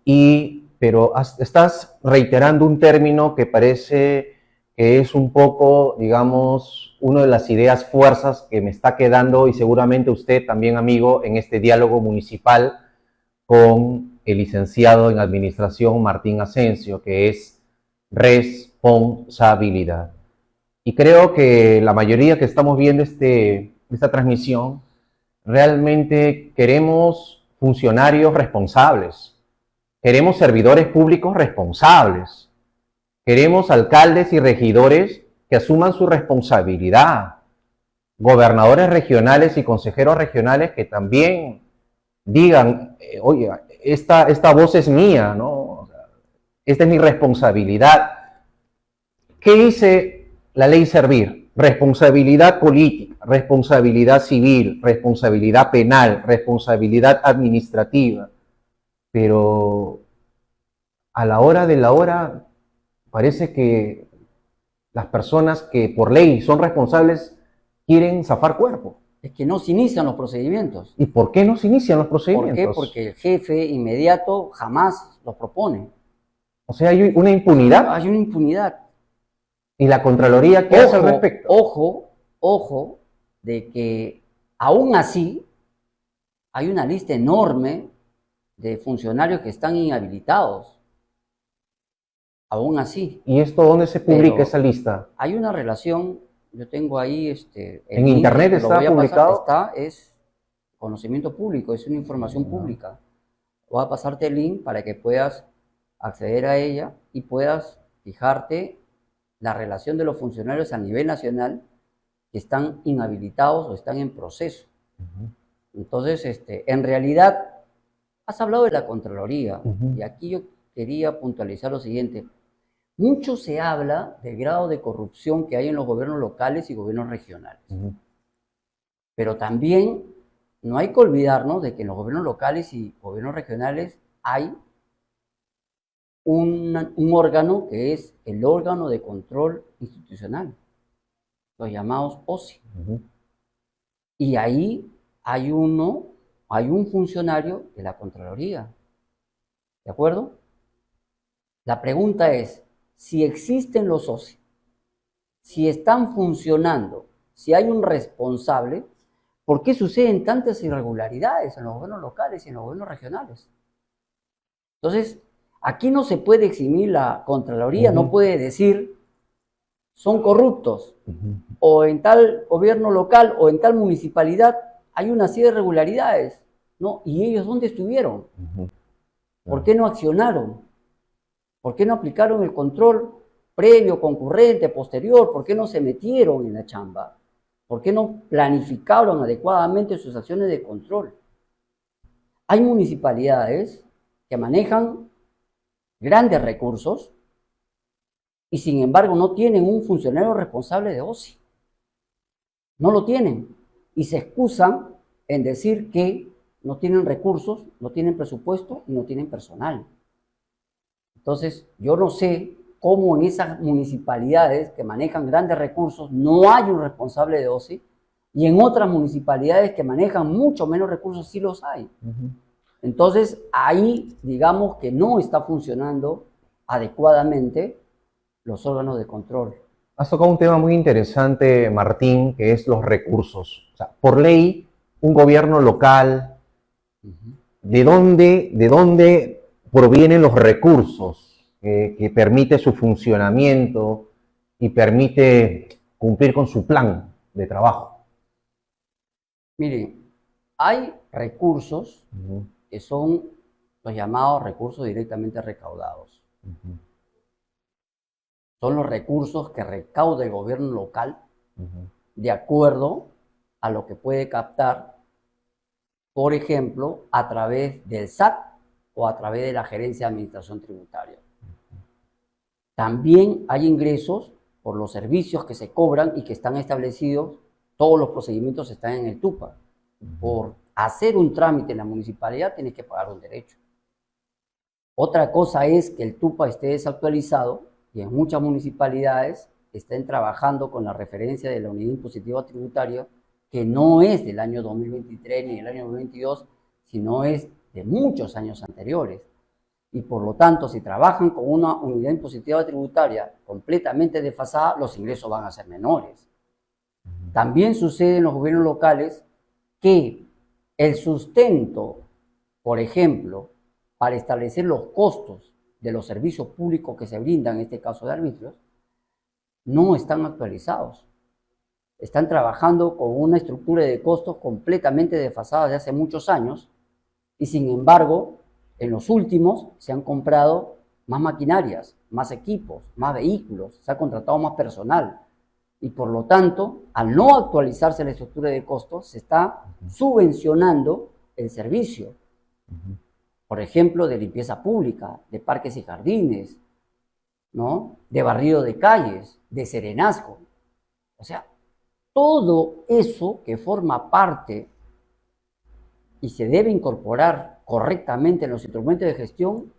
Pero estás reiterando un término que parece que es un poco, digamos, una de las ideas fuerzas que me está quedando, y seguramente usted también, amigo, en este diálogo municipal con el licenciado en Administración Martín Asensio, que es responsabilidad. Y creo que la mayoría que estamos viendo esta transmisión, realmente queremos funcionarios responsables, queremos servidores públicos responsables, queremos alcaldes y regidores que asuman su responsabilidad, gobernadores regionales y consejeros regionales que también digan, oye, esta voz es mía, ¿no? Esta es mi responsabilidad. ¿Qué dice la Ley Servir? Responsabilidad política, responsabilidad civil, responsabilidad penal, responsabilidad administrativa. Pero a la hora de la hora parece que las personas que por ley son responsables quieren zafar cuerpo. Es que no se inician los procedimientos. ¿Y por qué no se inician los procedimientos? ¿Por qué? Porque el jefe inmediato jamás los propone. O sea, hay una impunidad. Hay una impunidad. ¿Y la Contraloría qué hace al respecto? Ojo, de que aún así hay una lista enorme de funcionarios que están inhabilitados. Aún así. ¿Y esto dónde se publica esa lista? Hay una relación, yo tengo ahí ¿En internet está publicado? Es conocimiento público, es una información pública. Voy a pasarte el link para que puedas acceder a ella y puedas fijarte la relación de los funcionarios a nivel nacional que están inhabilitados o están en proceso. Entonces, en realidad, has hablado de la Contraloría, y aquí yo quería puntualizar lo siguiente. Mucho se habla del grado de corrupción que hay en los gobiernos locales y gobiernos regionales. Pero también no hay que olvidarnos de que en los gobiernos locales y gobiernos regionales hay un órgano que es el órgano de control institucional, los llamados OSI. Y ahí hay un funcionario de la Contraloría. ¿De acuerdo? La pregunta es, si existen los OSI, si están funcionando, si hay un responsable, ¿por qué suceden tantas irregularidades en los gobiernos locales y en los gobiernos regionales? Entonces, aquí no se puede eximir la Contraloría, no puede decir, son corruptos, o en tal gobierno local o en tal municipalidad hay una serie de irregularidades, ¿no? ¿Y ellos dónde estuvieron? ¿Por qué no accionaron? ¿Por qué no aplicaron el control previo, concurrente, posterior? ¿Por qué no se metieron en la chamba? ¿Por qué no planificaron adecuadamente sus acciones de control? Hay municipalidades que manejan grandes recursos y sin embargo no tienen un funcionario responsable de OSI. No lo tienen y se excusan en decir que no tienen recursos, no tienen presupuesto y no tienen personal. Entonces, yo no sé cómo en esas municipalidades que manejan grandes recursos no hay un responsable de OSI y en otras municipalidades que manejan mucho menos recursos sí los hay. Entonces, ahí digamos que no está funcionando adecuadamente los órganos de control. Has tocado un tema muy interesante, Martín, que es los recursos. O sea, por ley, un gobierno local, ¿de dónde provienen los recursos que permite su funcionamiento y permite cumplir con su plan de trabajo? Miren, hay recursos que son los llamados recursos directamente recaudados. Son los recursos que recauda el gobierno local de acuerdo a lo que puede captar, por ejemplo, a través del SAT o a través de la Gerencia de Administración Tributaria. También hay ingresos por los servicios que se cobran y que están establecidos, todos los procedimientos están en el TUPA. Por hacer un trámite en la municipalidad tienes que pagar un derecho. Otra cosa es que el TUPA esté desactualizado y en muchas municipalidades estén trabajando con la referencia de la unidad impositiva tributaria que no es del año 2023 ni del año 2022, sino es de muchos años anteriores. Y por lo tanto, si trabajan con una unidad impositiva tributaria completamente desfasada, los ingresos van a ser menores. También sucede en los gobiernos locales que el sustento, por ejemplo, para establecer los costos de los servicios públicos que se brindan, en este caso de arbitrios, no están actualizados. Están trabajando con una estructura de costos completamente desfasada de hace muchos años y sin embargo, en los últimos se han comprado más maquinarias, más equipos, más vehículos, se ha contratado más personal y por lo tanto, al no actualizarse la estructura de costos, se está subvencionando el servicio. Por ejemplo, de limpieza pública, de parques y jardines, ¿no? De barrido de calles, de serenazgo. O sea, todo eso que forma parte y se debe incorporar correctamente en los instrumentos de gestión,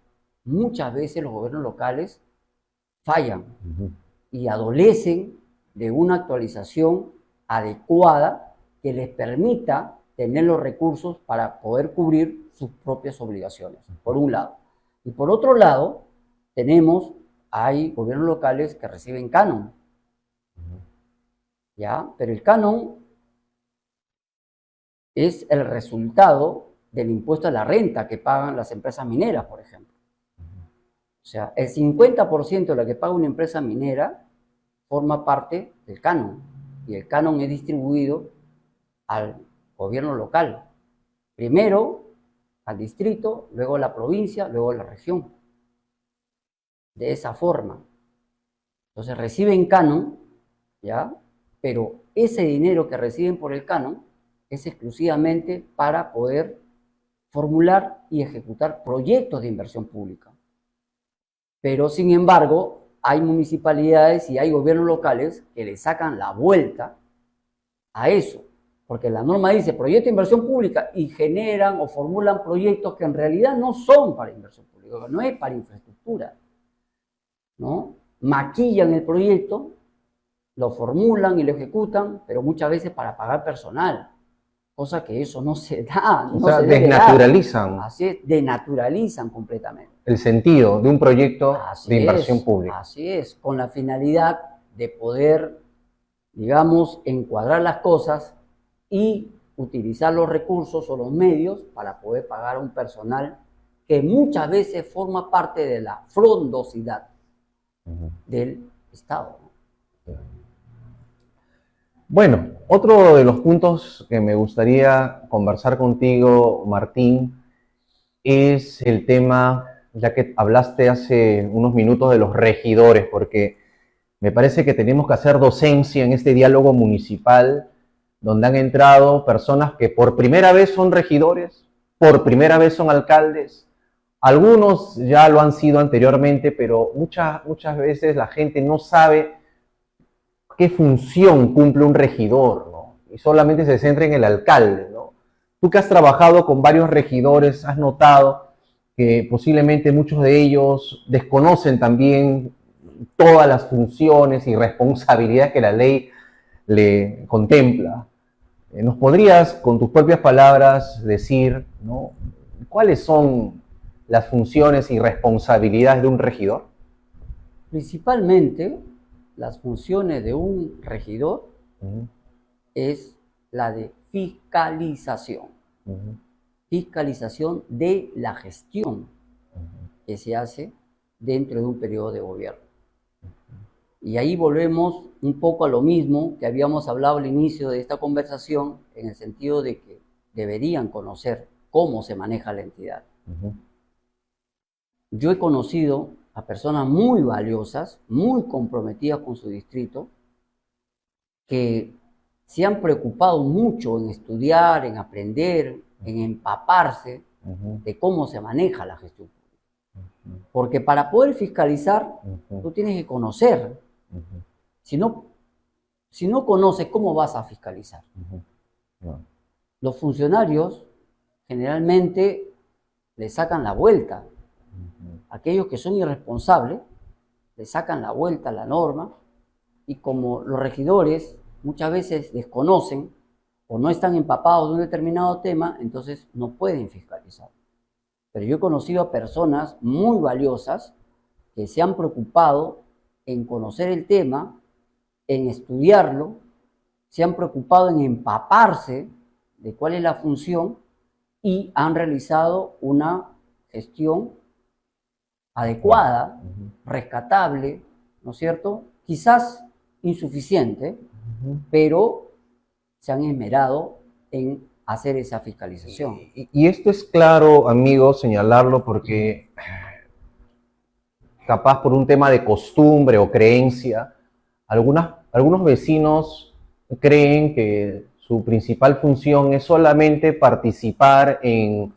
muchas veces los gobiernos locales fallan y adolecen de una actualización adecuada que les permita tener los recursos para poder cubrir sus propias obligaciones, por un lado. Y por otro lado, hay gobiernos locales que reciben canon, ¿ya? Pero el canon es el resultado del impuesto a la renta que pagan las empresas mineras, por ejemplo. O sea, el 50% de lo que paga una empresa minera forma parte del canon. Y el canon es distribuido al gobierno local. Primero al distrito, luego a la provincia, luego a la región. De esa forma. Entonces reciben canon, ¿ya? pero ese dinero que reciben por el canon es exclusivamente para poder formular y ejecutar proyectos de inversión pública. Pero, sin embargo, hay municipalidades y hay gobiernos locales que le sacan la vuelta a eso, porque la norma dice proyecto de inversión pública y generan o formulan proyectos que en realidad no son para inversión pública, no es para infraestructura, ¿no? Maquillan el proyecto, lo formulan y lo ejecutan, pero muchas veces para pagar personal, cosa que eso no se da. O sea, desnaturalizan. Así es, denaturalizan completamente El sentido de un proyecto de inversión pública. Así es, con la finalidad de poder, digamos, encuadrar las cosas y utilizar los recursos o los medios para poder pagar a un personal que muchas veces forma parte de la frondosidad del Estado. Bueno, otro de los puntos que me gustaría conversar contigo, Martín, es el tema, ya que hablaste hace unos minutos de los regidores, porque me parece que tenemos que hacer docencia en este diálogo municipal, donde han entrado personas que por primera vez son regidores, por primera vez son alcaldes. Algunos ya lo han sido anteriormente, pero muchas veces la gente no sabe qué función cumple un regidor, ¿no? Y solamente se centra en el alcalde, ¿no? Tú que has trabajado con varios regidores, has notado que posiblemente muchos de ellos desconocen también todas las funciones y responsabilidades que la ley le contempla. ¿Nos podrías, con tus propias palabras, decir, ¿no?, cuáles son las funciones y responsabilidades de un regidor? Principalmente, las funciones de un regidor es la de fiscalización. Fiscalización de la gestión que se hace dentro de un periodo de gobierno. Y ahí volvemos un poco a lo mismo que habíamos hablado al inicio de esta conversación, en el sentido de que deberían conocer cómo se maneja la entidad. Yo he conocido a personas muy valiosas, muy comprometidas con su distrito, que se han preocupado mucho en estudiar, en aprender, en empaparse de cómo se maneja la gestión pública. Porque para poder fiscalizar, tú tienes que conocer. Si no conoces, ¿cómo vas a fiscalizar? Los funcionarios generalmente le sacan la vuelta. Aquellos que son irresponsables le sacan la vuelta a la norma, y como los regidores muchas veces desconocen o no están empapados de un determinado tema, entonces no pueden fiscalizar. Pero yo he conocido a personas muy valiosas que se han preocupado en conocer el tema, en estudiarlo, se han preocupado en empaparse de cuál es la función y han realizado una gestión adecuada, rescatable, ¿no es cierto? Quizás insuficiente, pero se han esmerado en hacer esa fiscalización. Y esto es claro, amigo, señalarlo, porque capaz por un tema de costumbre o creencia, algunos vecinos creen que su principal función es solamente participar en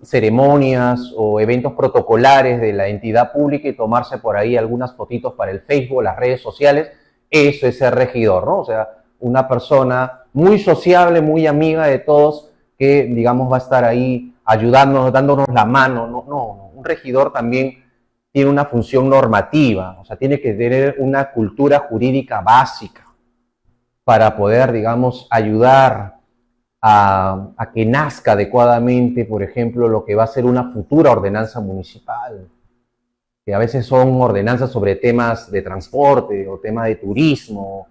ceremonias o eventos protocolares de la entidad pública y tomarse por ahí algunas fotitos para el Facebook, las redes sociales. Eso es ser regidor, ¿no? O sea, una persona muy sociable, muy amiga de todos, que, digamos, va a estar ahí ayudándonos, dándonos la mano. No, un regidor también tiene una función normativa, o sea, tiene que tener una cultura jurídica básica para poder, digamos, ayudar a que nazca adecuadamente, por ejemplo, lo que va a ser una futura ordenanza municipal, que a veces son ordenanzas sobre temas de transporte o temas de turismo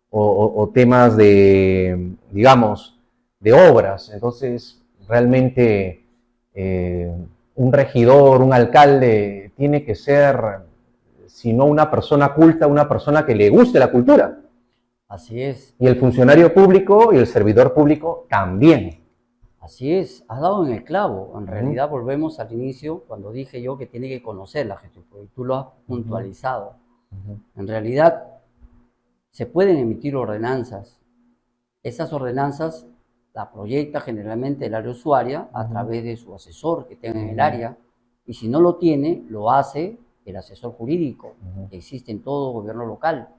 o temas de, digamos, de obras. Entonces, realmente un regidor, un alcalde, tiene que ser, si no una persona culta, una persona que le guste la cultura. Así es. Y el funcionario público y el servidor público también. Así es, has dado en el clavo. En realidad volvemos al inicio cuando dije yo que tiene que conocer la gestión pública. Tú lo has puntualizado. En realidad, se pueden emitir ordenanzas. Esas ordenanzas las proyecta generalmente el área usuaria a través de su asesor que tenga en el área, y si no lo tiene, lo hace el asesor jurídico que existe en todo gobierno local.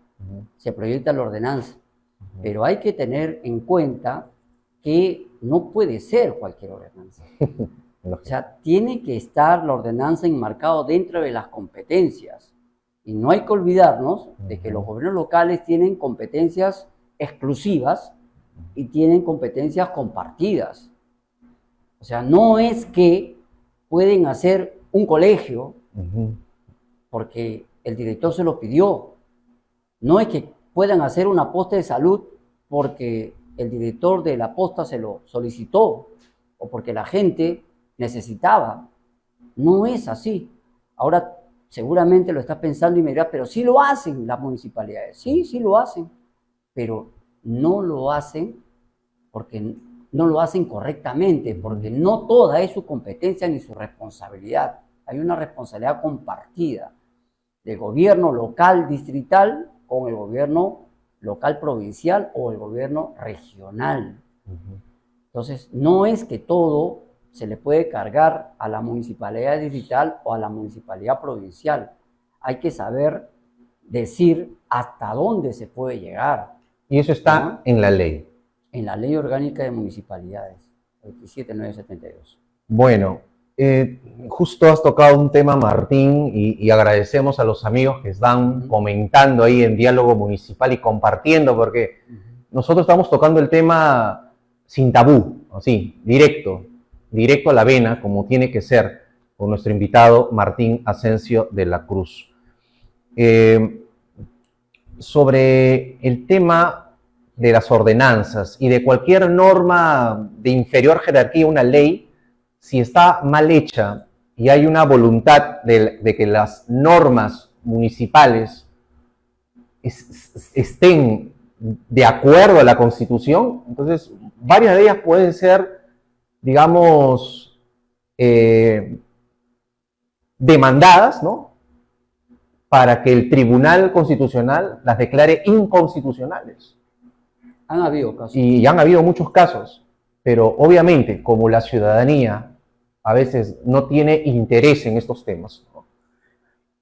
Se proyecta la ordenanza, pero hay que tener en cuenta que no puede ser cualquier ordenanza. O sea, tiene que estar la ordenanza enmarcada dentro de las competencias. Y no hay que olvidarnos de que los gobiernos locales tienen competencias exclusivas y tienen competencias compartidas. O sea, no es que pueden hacer un colegio porque el director se lo pidió. No es que puedan hacer una posta de salud porque el director de la posta se lo solicitó o porque la gente necesitaba. No es así. Ahora seguramente lo estás pensando y me dirás, pero sí lo hacen las municipalidades. Sí, sí lo hacen, pero no lo hacen porque no lo hacen correctamente, porque no toda es su competencia ni su responsabilidad. Hay una responsabilidad compartida del gobierno local distrital con el gobierno local provincial o el gobierno regional. Entonces, no es que todo se le puede cargar a la municipalidad distrital o a la municipalidad provincial. Hay que saber decir hasta dónde se puede llegar. Y eso está en la ley. En la Ley Orgánica de Municipalidades, 27972. Bueno, justo has tocado un tema, Martín, y agradecemos a los amigos que están comentando ahí en Diálogo Municipal y compartiendo, porque nosotros estamos tocando el tema sin tabú, así, directo a la vena, como tiene que ser, con nuestro invitado Martín Asensio de la Cruz. Sobre el tema de las ordenanzas y de cualquier norma de inferior jerarquía, una ley, si está mal hecha y hay una voluntad de que las normas municipales estén de acuerdo a la Constitución, entonces varias de ellas pueden ser, digamos, demandadas, ¿no?, para que el Tribunal Constitucional las declare inconstitucionales. Han habido casos. Y han habido muchos casos, pero obviamente como la ciudadanía a veces no tiene interés en estos temas, ¿no?,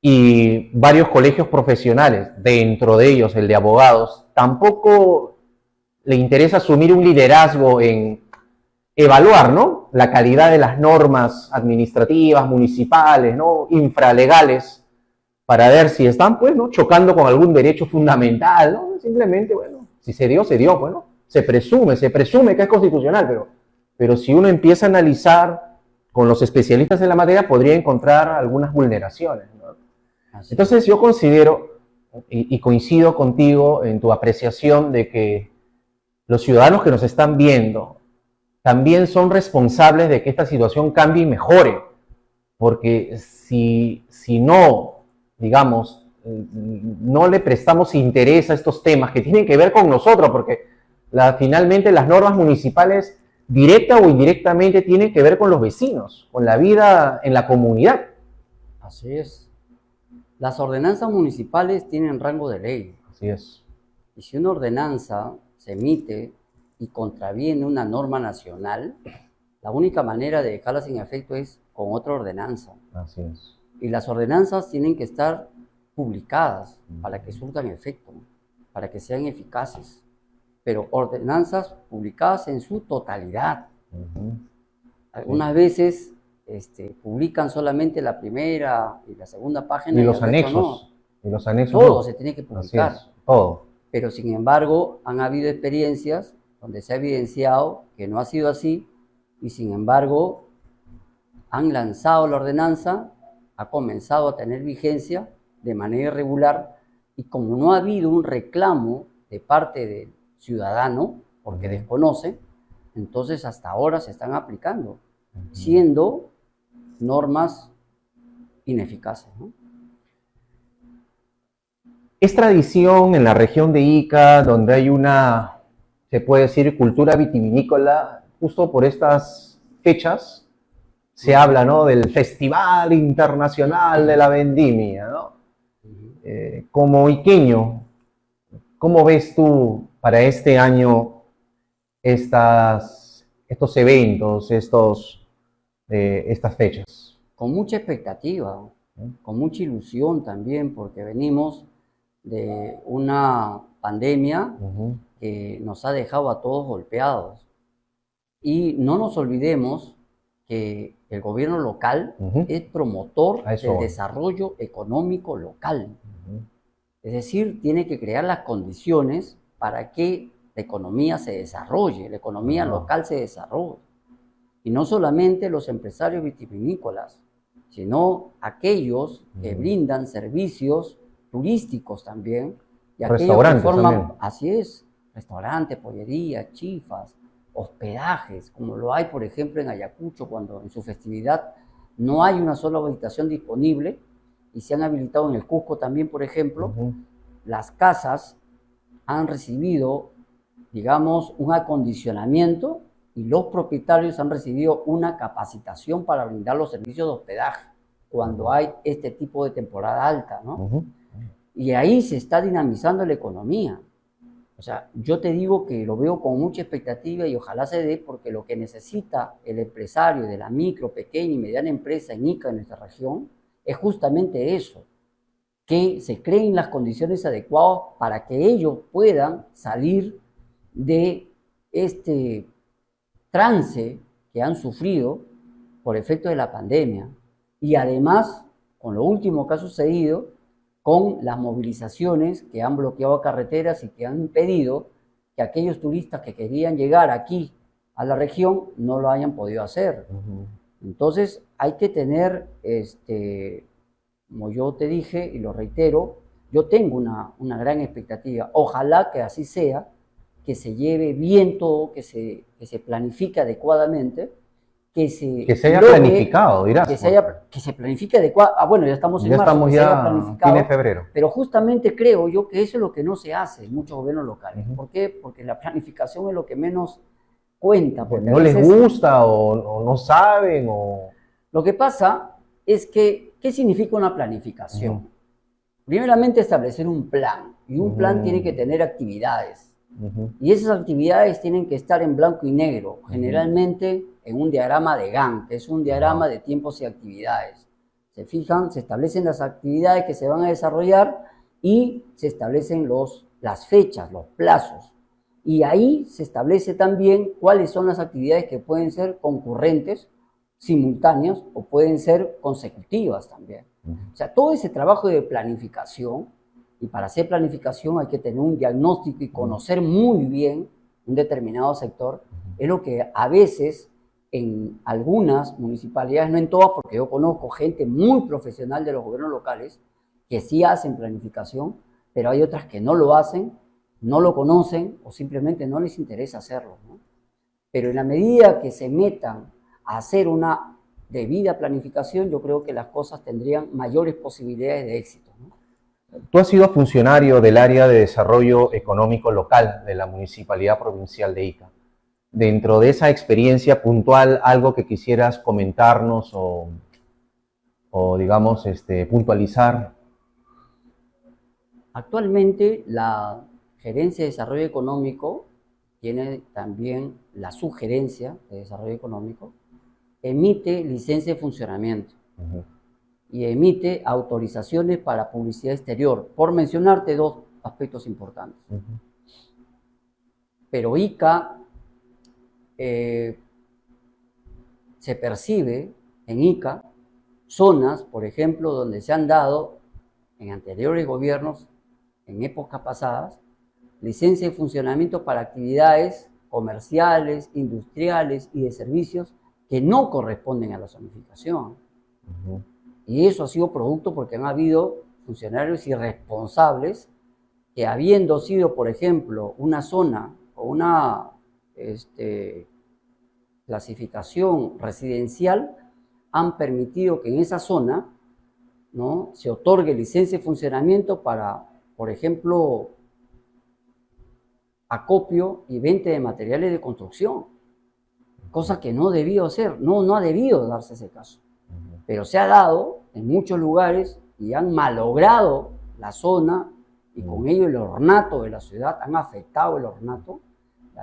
y varios colegios profesionales, dentro de ellos el de abogados, tampoco le interesa asumir un liderazgo en evaluar, ¿no?, la calidad de las normas administrativas, municipales, ¿no?, infralegales, para ver si están, pues, ¿no?, chocando con algún derecho fundamental, ¿no? Simplemente, bueno, si se dio, bueno, se presume que es constitucional, pero si uno empieza a analizar con los especialistas en la materia, podría encontrar algunas vulneraciones, ¿no? Entonces yo considero, y coincido contigo en tu apreciación de que los ciudadanos que nos están viendo también son responsables de que esta situación cambie y mejore, porque si no, digamos, no le prestamos interés a estos temas que tienen que ver con nosotros, porque finalmente las normas municipales, directa o indirectamente, tienen que ver con los vecinos, con la vida en la comunidad. Así es. Las ordenanzas municipales tienen rango de ley. Así es. Y si una ordenanza se emite y contraviene una norma nacional, la única manera de dejarla sin efecto es con otra ordenanza. Así es. Y las ordenanzas tienen que estar publicadas para que surtan efecto, para que sean eficaces. Pero ordenanzas publicadas en su totalidad. Algunas veces publican solamente la primera y la segunda página. Y los anexos. No. Y los anexos. Todo no. se tiene que publicar. Así es, todo. Pero sin embargo, han habido experiencias donde se ha evidenciado que no ha sido así y sin embargo han lanzado la ordenanza, ha comenzado a tener vigencia de manera irregular y como no ha habido un reclamo de parte del ciudadano, porque desconoce, entonces hasta ahora se están aplicando, siendo normas ineficaces, ¿no? Es tradición en la región de Ica, donde hay una, se puede decir, cultura vitivinícola, justo por estas fechas, se habla, ¿no?, del Festival Internacional de la Vendimia, ¿no? Como iqueño, ¿Cómo ves tú para este año estos eventos, estas fechas? Con mucha expectativa, con mucha ilusión también, porque venimos de una pandemia que nos ha dejado a todos golpeados. Y no nos olvidemos que el gobierno local es promotor del desarrollo económico local. Es decir, tiene que crear las condiciones para que la economía se desarrolle, la economía local se desarrolle. Y no solamente los empresarios vitivinícolas, sino aquellos que brindan servicios turísticos también. Y restaurantes también. Así es, restaurantes, pollería, chifas, hospedajes, como lo hay, por ejemplo, en Ayacucho, cuando en su festividad no hay una sola habitación disponible, y se han habilitado en el Cusco también, por ejemplo, las casas han recibido, digamos, un acondicionamiento y los propietarios han recibido una capacitación para brindar los servicios de hospedaje cuando hay este tipo de temporada alta, ¿no? Y ahí se está dinamizando la economía. O sea, yo te digo que lo veo con mucha expectativa y ojalá se dé, porque lo que necesita el empresario de la micro, pequeña y mediana empresa en Ica, en nuestra región, es justamente eso, que se creen las condiciones adecuadas para que ellos puedan salir de este trance que han sufrido por efecto de la pandemia. Y además, con lo último que ha sucedido, con las movilizaciones que han bloqueado carreteras y que han impedido que aquellos turistas que querían llegar aquí a la región no lo hayan podido hacer. Entonces hay que tener, como yo te dije y lo reitero, yo tengo una gran expectativa. Ojalá que así sea, que se lleve bien todo, que se planifique adecuadamente, que se haya planificado, dirás. Que se planifique adecuadamente. Bueno, ya estamos en marzo. Estamos ya fin de febrero. Pero justamente creo yo que eso es lo que no se hace en muchos gobiernos locales. ¿Por qué? Porque la planificación es lo que menos cuenta. Porque no les gusta o no saben o... Lo que pasa es que, ¿qué significa una planificación? Primeramente, establecer un plan. Y un plan tiene que tener actividades. Y esas actividades tienen que estar en blanco y negro, generalmente en un diagrama de Gantt, que es un diagrama de tiempos y actividades. Se fijan, se establecen las actividades que se van a desarrollar y se establecen las fechas, los plazos. Y ahí se establece también cuáles son las actividades que pueden ser concurrentes, simultáneas o pueden ser consecutivas también. O sea, todo ese trabajo de planificación. Y para hacer planificación hay que tener un diagnóstico y conocer muy bien un determinado sector. Es lo que a veces en algunas municipalidades, no en todas, porque yo conozco gente muy profesional de los gobiernos locales que sí hacen planificación, pero hay otras que no lo hacen, no lo conocen o simplemente no les interesa hacerlo, ¿no? Pero en la medida que se metan a hacer una debida planificación, yo creo que las cosas tendrían mayores posibilidades de éxito, ¿no? Tú has sido funcionario del área de desarrollo económico local de la Municipalidad Provincial de Ica. Dentro de esa experiencia puntual, algo que quisieras comentarnos o digamos, puntualizar. Actualmente la Gerencia de Desarrollo Económico tiene también la Subgerencia de Desarrollo Económico, emite licencia de funcionamiento. Y emite autorizaciones para publicidad exterior, por mencionarte dos aspectos importantes. Pero Ica se percibe en Ica zonas, por ejemplo, donde se han dado en anteriores gobiernos, en épocas pasadas, licencia de funcionamiento para actividades comerciales, industriales y de servicios que no corresponden a la zonificación. Y eso ha sido producto porque han habido funcionarios irresponsables que, habiendo sido, por ejemplo, una zona o una clasificación residencial, han permitido que en esa zona, ¿no?, se otorgue licencia de funcionamiento para, por ejemplo, acopio y venta de materiales de construcción, cosa que no debió ser, no ha debido darse ese caso. Pero se ha dado en muchos lugares y han malogrado la zona y con ello el ornato de la ciudad, han afectado el ornato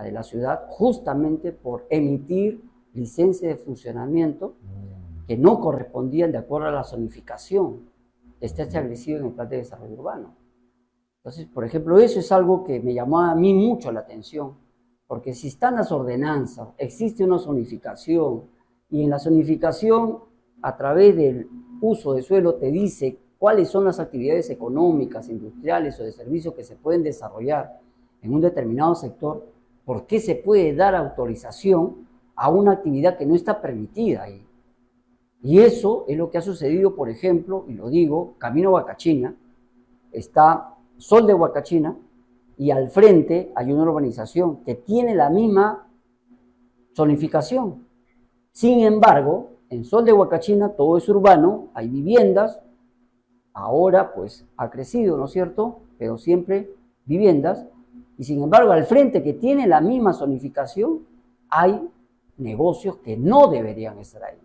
de la ciudad justamente por emitir licencias de funcionamiento que no correspondían de acuerdo a la zonificación que está establecido en el Plan de Desarrollo Urbano. Entonces, por ejemplo, eso es algo que me llamó a mí mucho la atención, porque si están las ordenanzas, existe una zonificación, y en la zonificación, a través del uso de suelo, te dice cuáles son las actividades económicas, industriales o de servicios que se pueden desarrollar en un determinado sector, ¿por qué se puede dar autorización a una actividad que no está permitida ahí? Y eso es lo que ha sucedido, por ejemplo, y lo digo, Camino a Huacachina, está Sol de Huacachina, y al frente hay una urbanización que tiene la misma zonificación. Sin embargo, en Sol de Huacachina todo es urbano, hay viviendas, ahora pues ha crecido, ¿no es cierto? Pero siempre viviendas, y sin embargo al frente que tiene la misma zonificación hay negocios que no deberían estar ahí.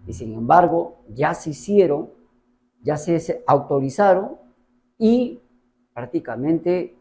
Y sin embargo ya se hicieron, ya se autorizaron y prácticamente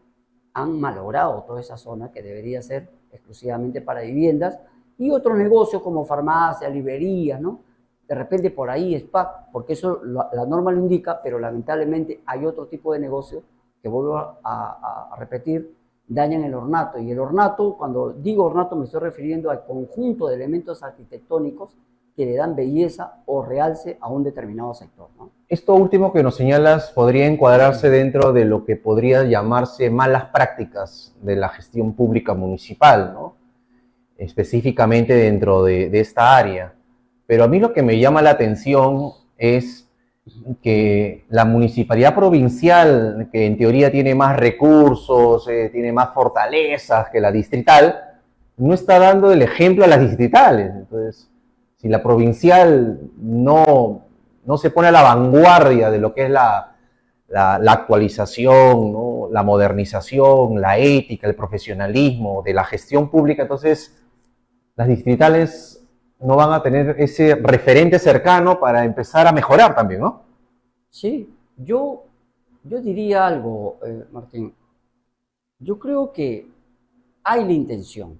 han malogrado toda esa zona que debería ser exclusivamente para viviendas y otros negocios como farmacia, librerías, ¿no? De repente por ahí es PAC, porque eso la norma lo indica, pero lamentablemente hay otro tipo de negocios que, vuelvo a repetir, dañan el ornato. Y el ornato, cuando digo ornato me estoy refiriendo al conjunto de elementos arquitectónicos que le dan belleza o realce a un determinado sector, ¿no? Esto último que nos señalas podría encuadrarse dentro de lo que podría llamarse malas prácticas de la gestión pública municipal, ¿no? Específicamente dentro de esta área. Pero a mí lo que me llama la atención es que la municipalidad provincial, que en teoría tiene más recursos, tiene más fortalezas que la distrital, no está dando el ejemplo a las distritales. Entonces, si la provincial no se pone a la vanguardia de lo que es la actualización, ¿no? La modernización, la ética, el profesionalismo de la gestión pública, entonces las distritales no van a tener ese referente cercano para empezar a mejorar también, ¿no? Sí, yo diría algo, Martín. Yo creo que hay la intención.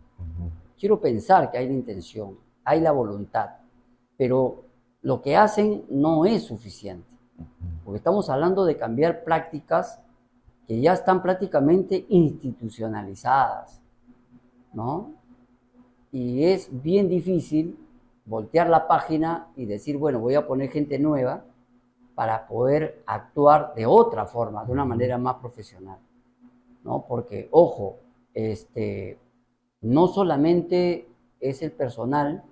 Quiero pensar que hay la intención, hay la voluntad, pero lo que hacen no es suficiente, porque estamos hablando de cambiar prácticas que ya están prácticamente institucionalizadas, ¿no? Y es bien difícil voltear la página y decir, bueno, voy a poner gente nueva para poder actuar de otra forma, de una manera más profesional, ¿no? Porque, ojo, no solamente es el personal,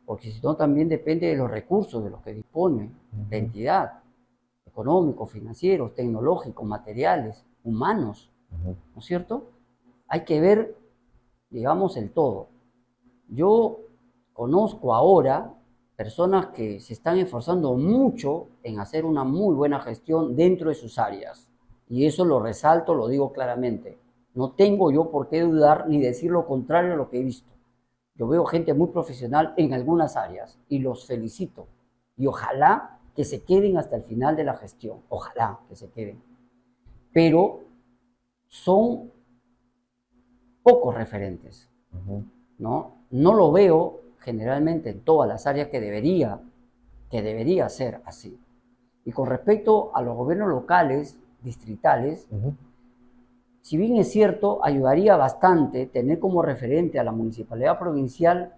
porque sino también depende de los recursos de los que dispone la entidad, económicos, financieros, tecnológicos, materiales, humanos, ¿no es cierto? Hay que ver, digamos, el todo. Yo conozco ahora personas que se están esforzando mucho en hacer una muy buena gestión dentro de sus áreas. Y eso lo resalto, lo digo claramente. No tengo yo por qué dudar ni decir lo contrario a lo que he visto. Yo veo gente muy profesional en algunas áreas y los felicito. Y ojalá que se queden hasta el final de la gestión. Ojalá que se queden. Pero son pocos referentes, ¿no? No lo veo generalmente en todas las áreas que debería ser así. Y con respecto a los gobiernos locales, distritales, si bien es cierto, ayudaría bastante tener como referente a la municipalidad provincial,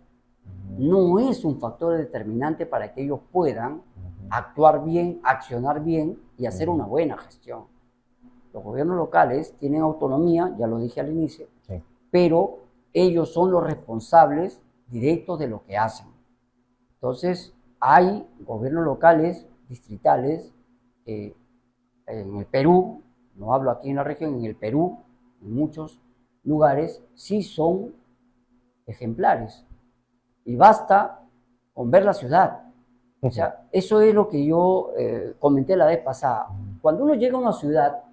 no es un factor determinante para que ellos puedan actuar bien, accionar bien y hacer una buena gestión. Los gobiernos locales tienen autonomía, ya lo dije al inicio, sí, pero ellos son los responsables directos de lo que hacen. Entonces, hay gobiernos locales, distritales, en el Perú, no hablo aquí en la región, en el Perú, en muchos lugares, sí son ejemplares. Y basta con ver la ciudad. O sea, eso es lo que yo comenté la vez pasada. Cuando uno llega a una ciudad,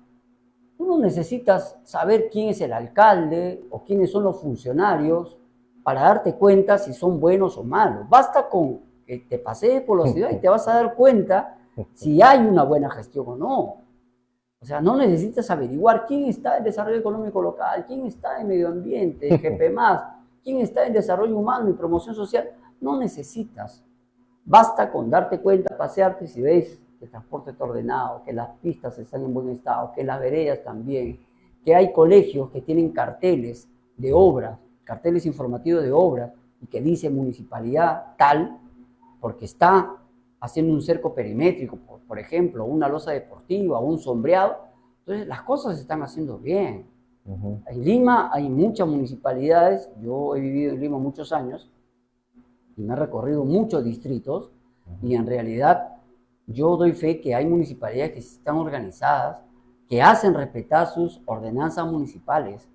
tú no necesitas saber quién es el alcalde o quiénes son los funcionarios para darte cuenta si son buenos o malos. Basta con que te pasees por la ciudad y te vas a dar cuenta si hay una buena gestión o no. O sea, no necesitas averiguar quién está en desarrollo económico local, quién está en medio ambiente, en GP+, quién está en desarrollo humano y promoción social. No necesitas. Basta con darte cuenta, pasearte, si ves que el transporte está ordenado, que las pistas están en buen estado, que las veredas también, que hay colegios que tienen carteles de obras, carteles informativos de obras, y que dice municipalidad tal, porque está haciendo un cerco perimétrico, por ejemplo, una losa deportiva, un sombreado. Entonces, las cosas se están haciendo bien. En Lima hay muchas municipalidades, yo he vivido en Lima muchos años, y me he recorrido muchos distritos, y en realidad yo doy fe que hay municipalidades que están organizadas, que hacen respetar sus ordenanzas municipales.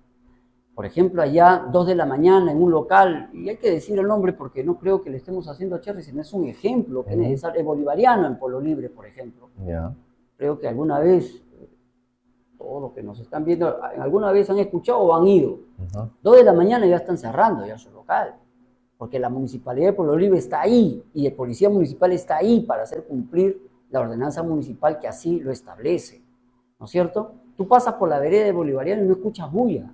Por ejemplo, allá 2 de la mañana en un local, y hay que decir el nombre porque no creo que le estemos haciendo a Cherry, sino es un ejemplo que es necesario, es bolivariano en Pueblo Libre, por ejemplo. Creo que alguna vez, todos los que nos están viendo, alguna vez han escuchado o han ido. 2 de la mañana ya están cerrando ya su local, porque la Municipalidad de Pueblo Libre está ahí, y el Policía Municipal está ahí para hacer cumplir la ordenanza municipal que así lo establece, ¿no es cierto? Tú pasas por la vereda de Bolivariano y no escuchas bulla,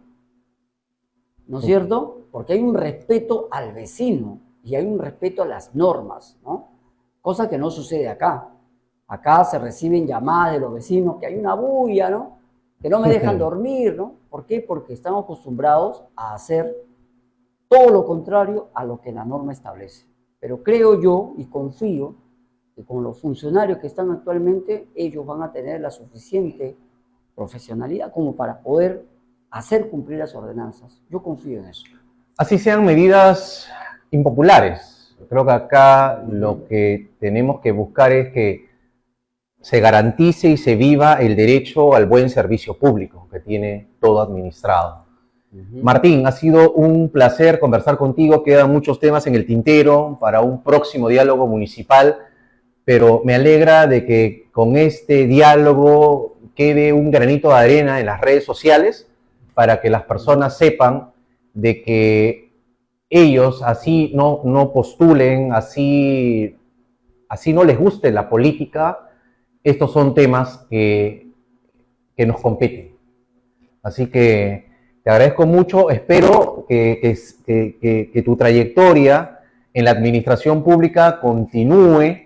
¿no es cierto? Porque hay un respeto al vecino y hay un respeto a las normas, ¿no? Cosa que no sucede acá. Acá se reciben llamadas de los vecinos que hay una bulla, ¿no? Que no me dejan dormir, ¿no? ¿Por qué? Porque estamos acostumbrados a hacer todo lo contrario a lo que la norma establece. Pero creo yo y confío que con los funcionarios que están actualmente, ellos van a tener la suficiente profesionalidad como para poder hacer cumplir las ordenanzas. Yo confío en eso. Así sean medidas impopulares. Creo que acá lo que tenemos que buscar es que se garantice y se viva el derecho al buen servicio público que tiene todo administrado. Martín, ha sido un placer conversar contigo. Quedan muchos temas en el tintero para un próximo diálogo municipal, pero me alegra de que con este diálogo quede un granito de arena en las redes sociales para que las personas sepan de que ellos así no postulen, así no les guste la política, estos son temas que nos competen. Así que te agradezco mucho, espero que tu trayectoria en la administración pública continúe,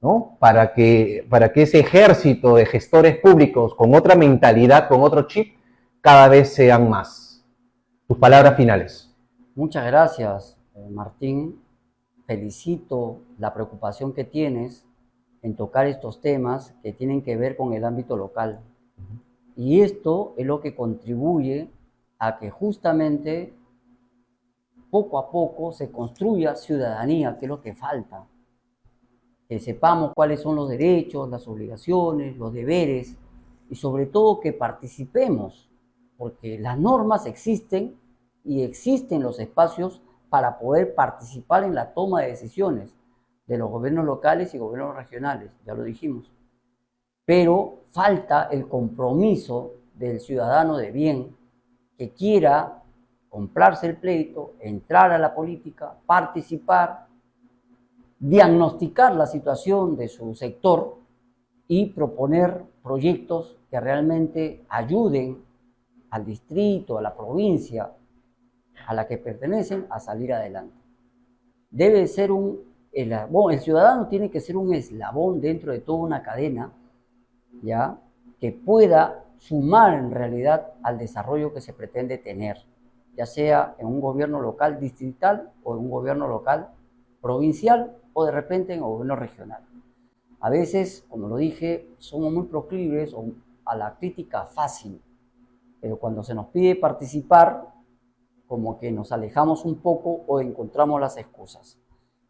¿no? Para que ese ejército de gestores públicos con otra mentalidad, con otro chip, cada vez sean más. Tus palabras finales. Muchas gracias, Martín. Felicito la preocupación que tienes en tocar estos temas que tienen que ver con el ámbito local. Y esto es lo que contribuye a que justamente poco a poco se construya ciudadanía, que es lo que falta. Que sepamos cuáles son los derechos, las obligaciones, los deberes, y sobre todo que participemos, porque las normas existen y existen los espacios para poder participar en la toma de decisiones de los gobiernos locales y gobiernos regionales, ya lo dijimos. Pero falta el compromiso del ciudadano de bien que quiera comprarse el pleito, entrar a la política, participar, diagnosticar la situación de su sector y proponer proyectos que realmente ayuden al distrito, a la provincia a la que pertenecen a salir adelante. Debe ser el ciudadano tiene que ser un eslabón dentro de toda una cadena, ¿ya? Que pueda sumar en realidad al desarrollo que se pretende tener, ya sea en un gobierno local distrital o en un gobierno local provincial o de repente en un gobierno regional. A veces, como lo dije, somos muy proclives a la crítica fácil, pero cuando se nos pide participar, como que nos alejamos un poco o encontramos las excusas.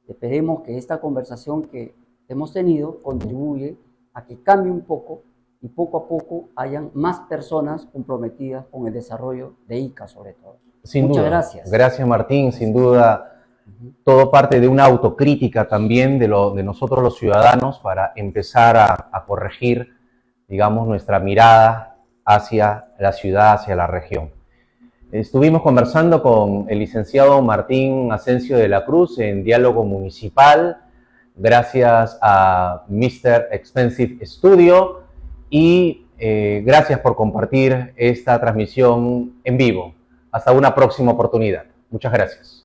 Esperemos que esta conversación que hemos tenido contribuye a que cambie un poco y poco a poco hayan más personas comprometidas con el desarrollo de ICA sobre todo. Muchas gracias. Gracias, Martín. Sin duda, todo parte de una autocrítica también de nosotros los ciudadanos para empezar a corregir, digamos, nuestra mirada hacia la ciudad, hacia la región. Estuvimos conversando con el licenciado Martín Asensio de la Cruz en Diálogo Municipal, gracias a Mr. Expensive Studio y Gracias por compartir esta transmisión en vivo. Hasta una próxima oportunidad. Muchas gracias.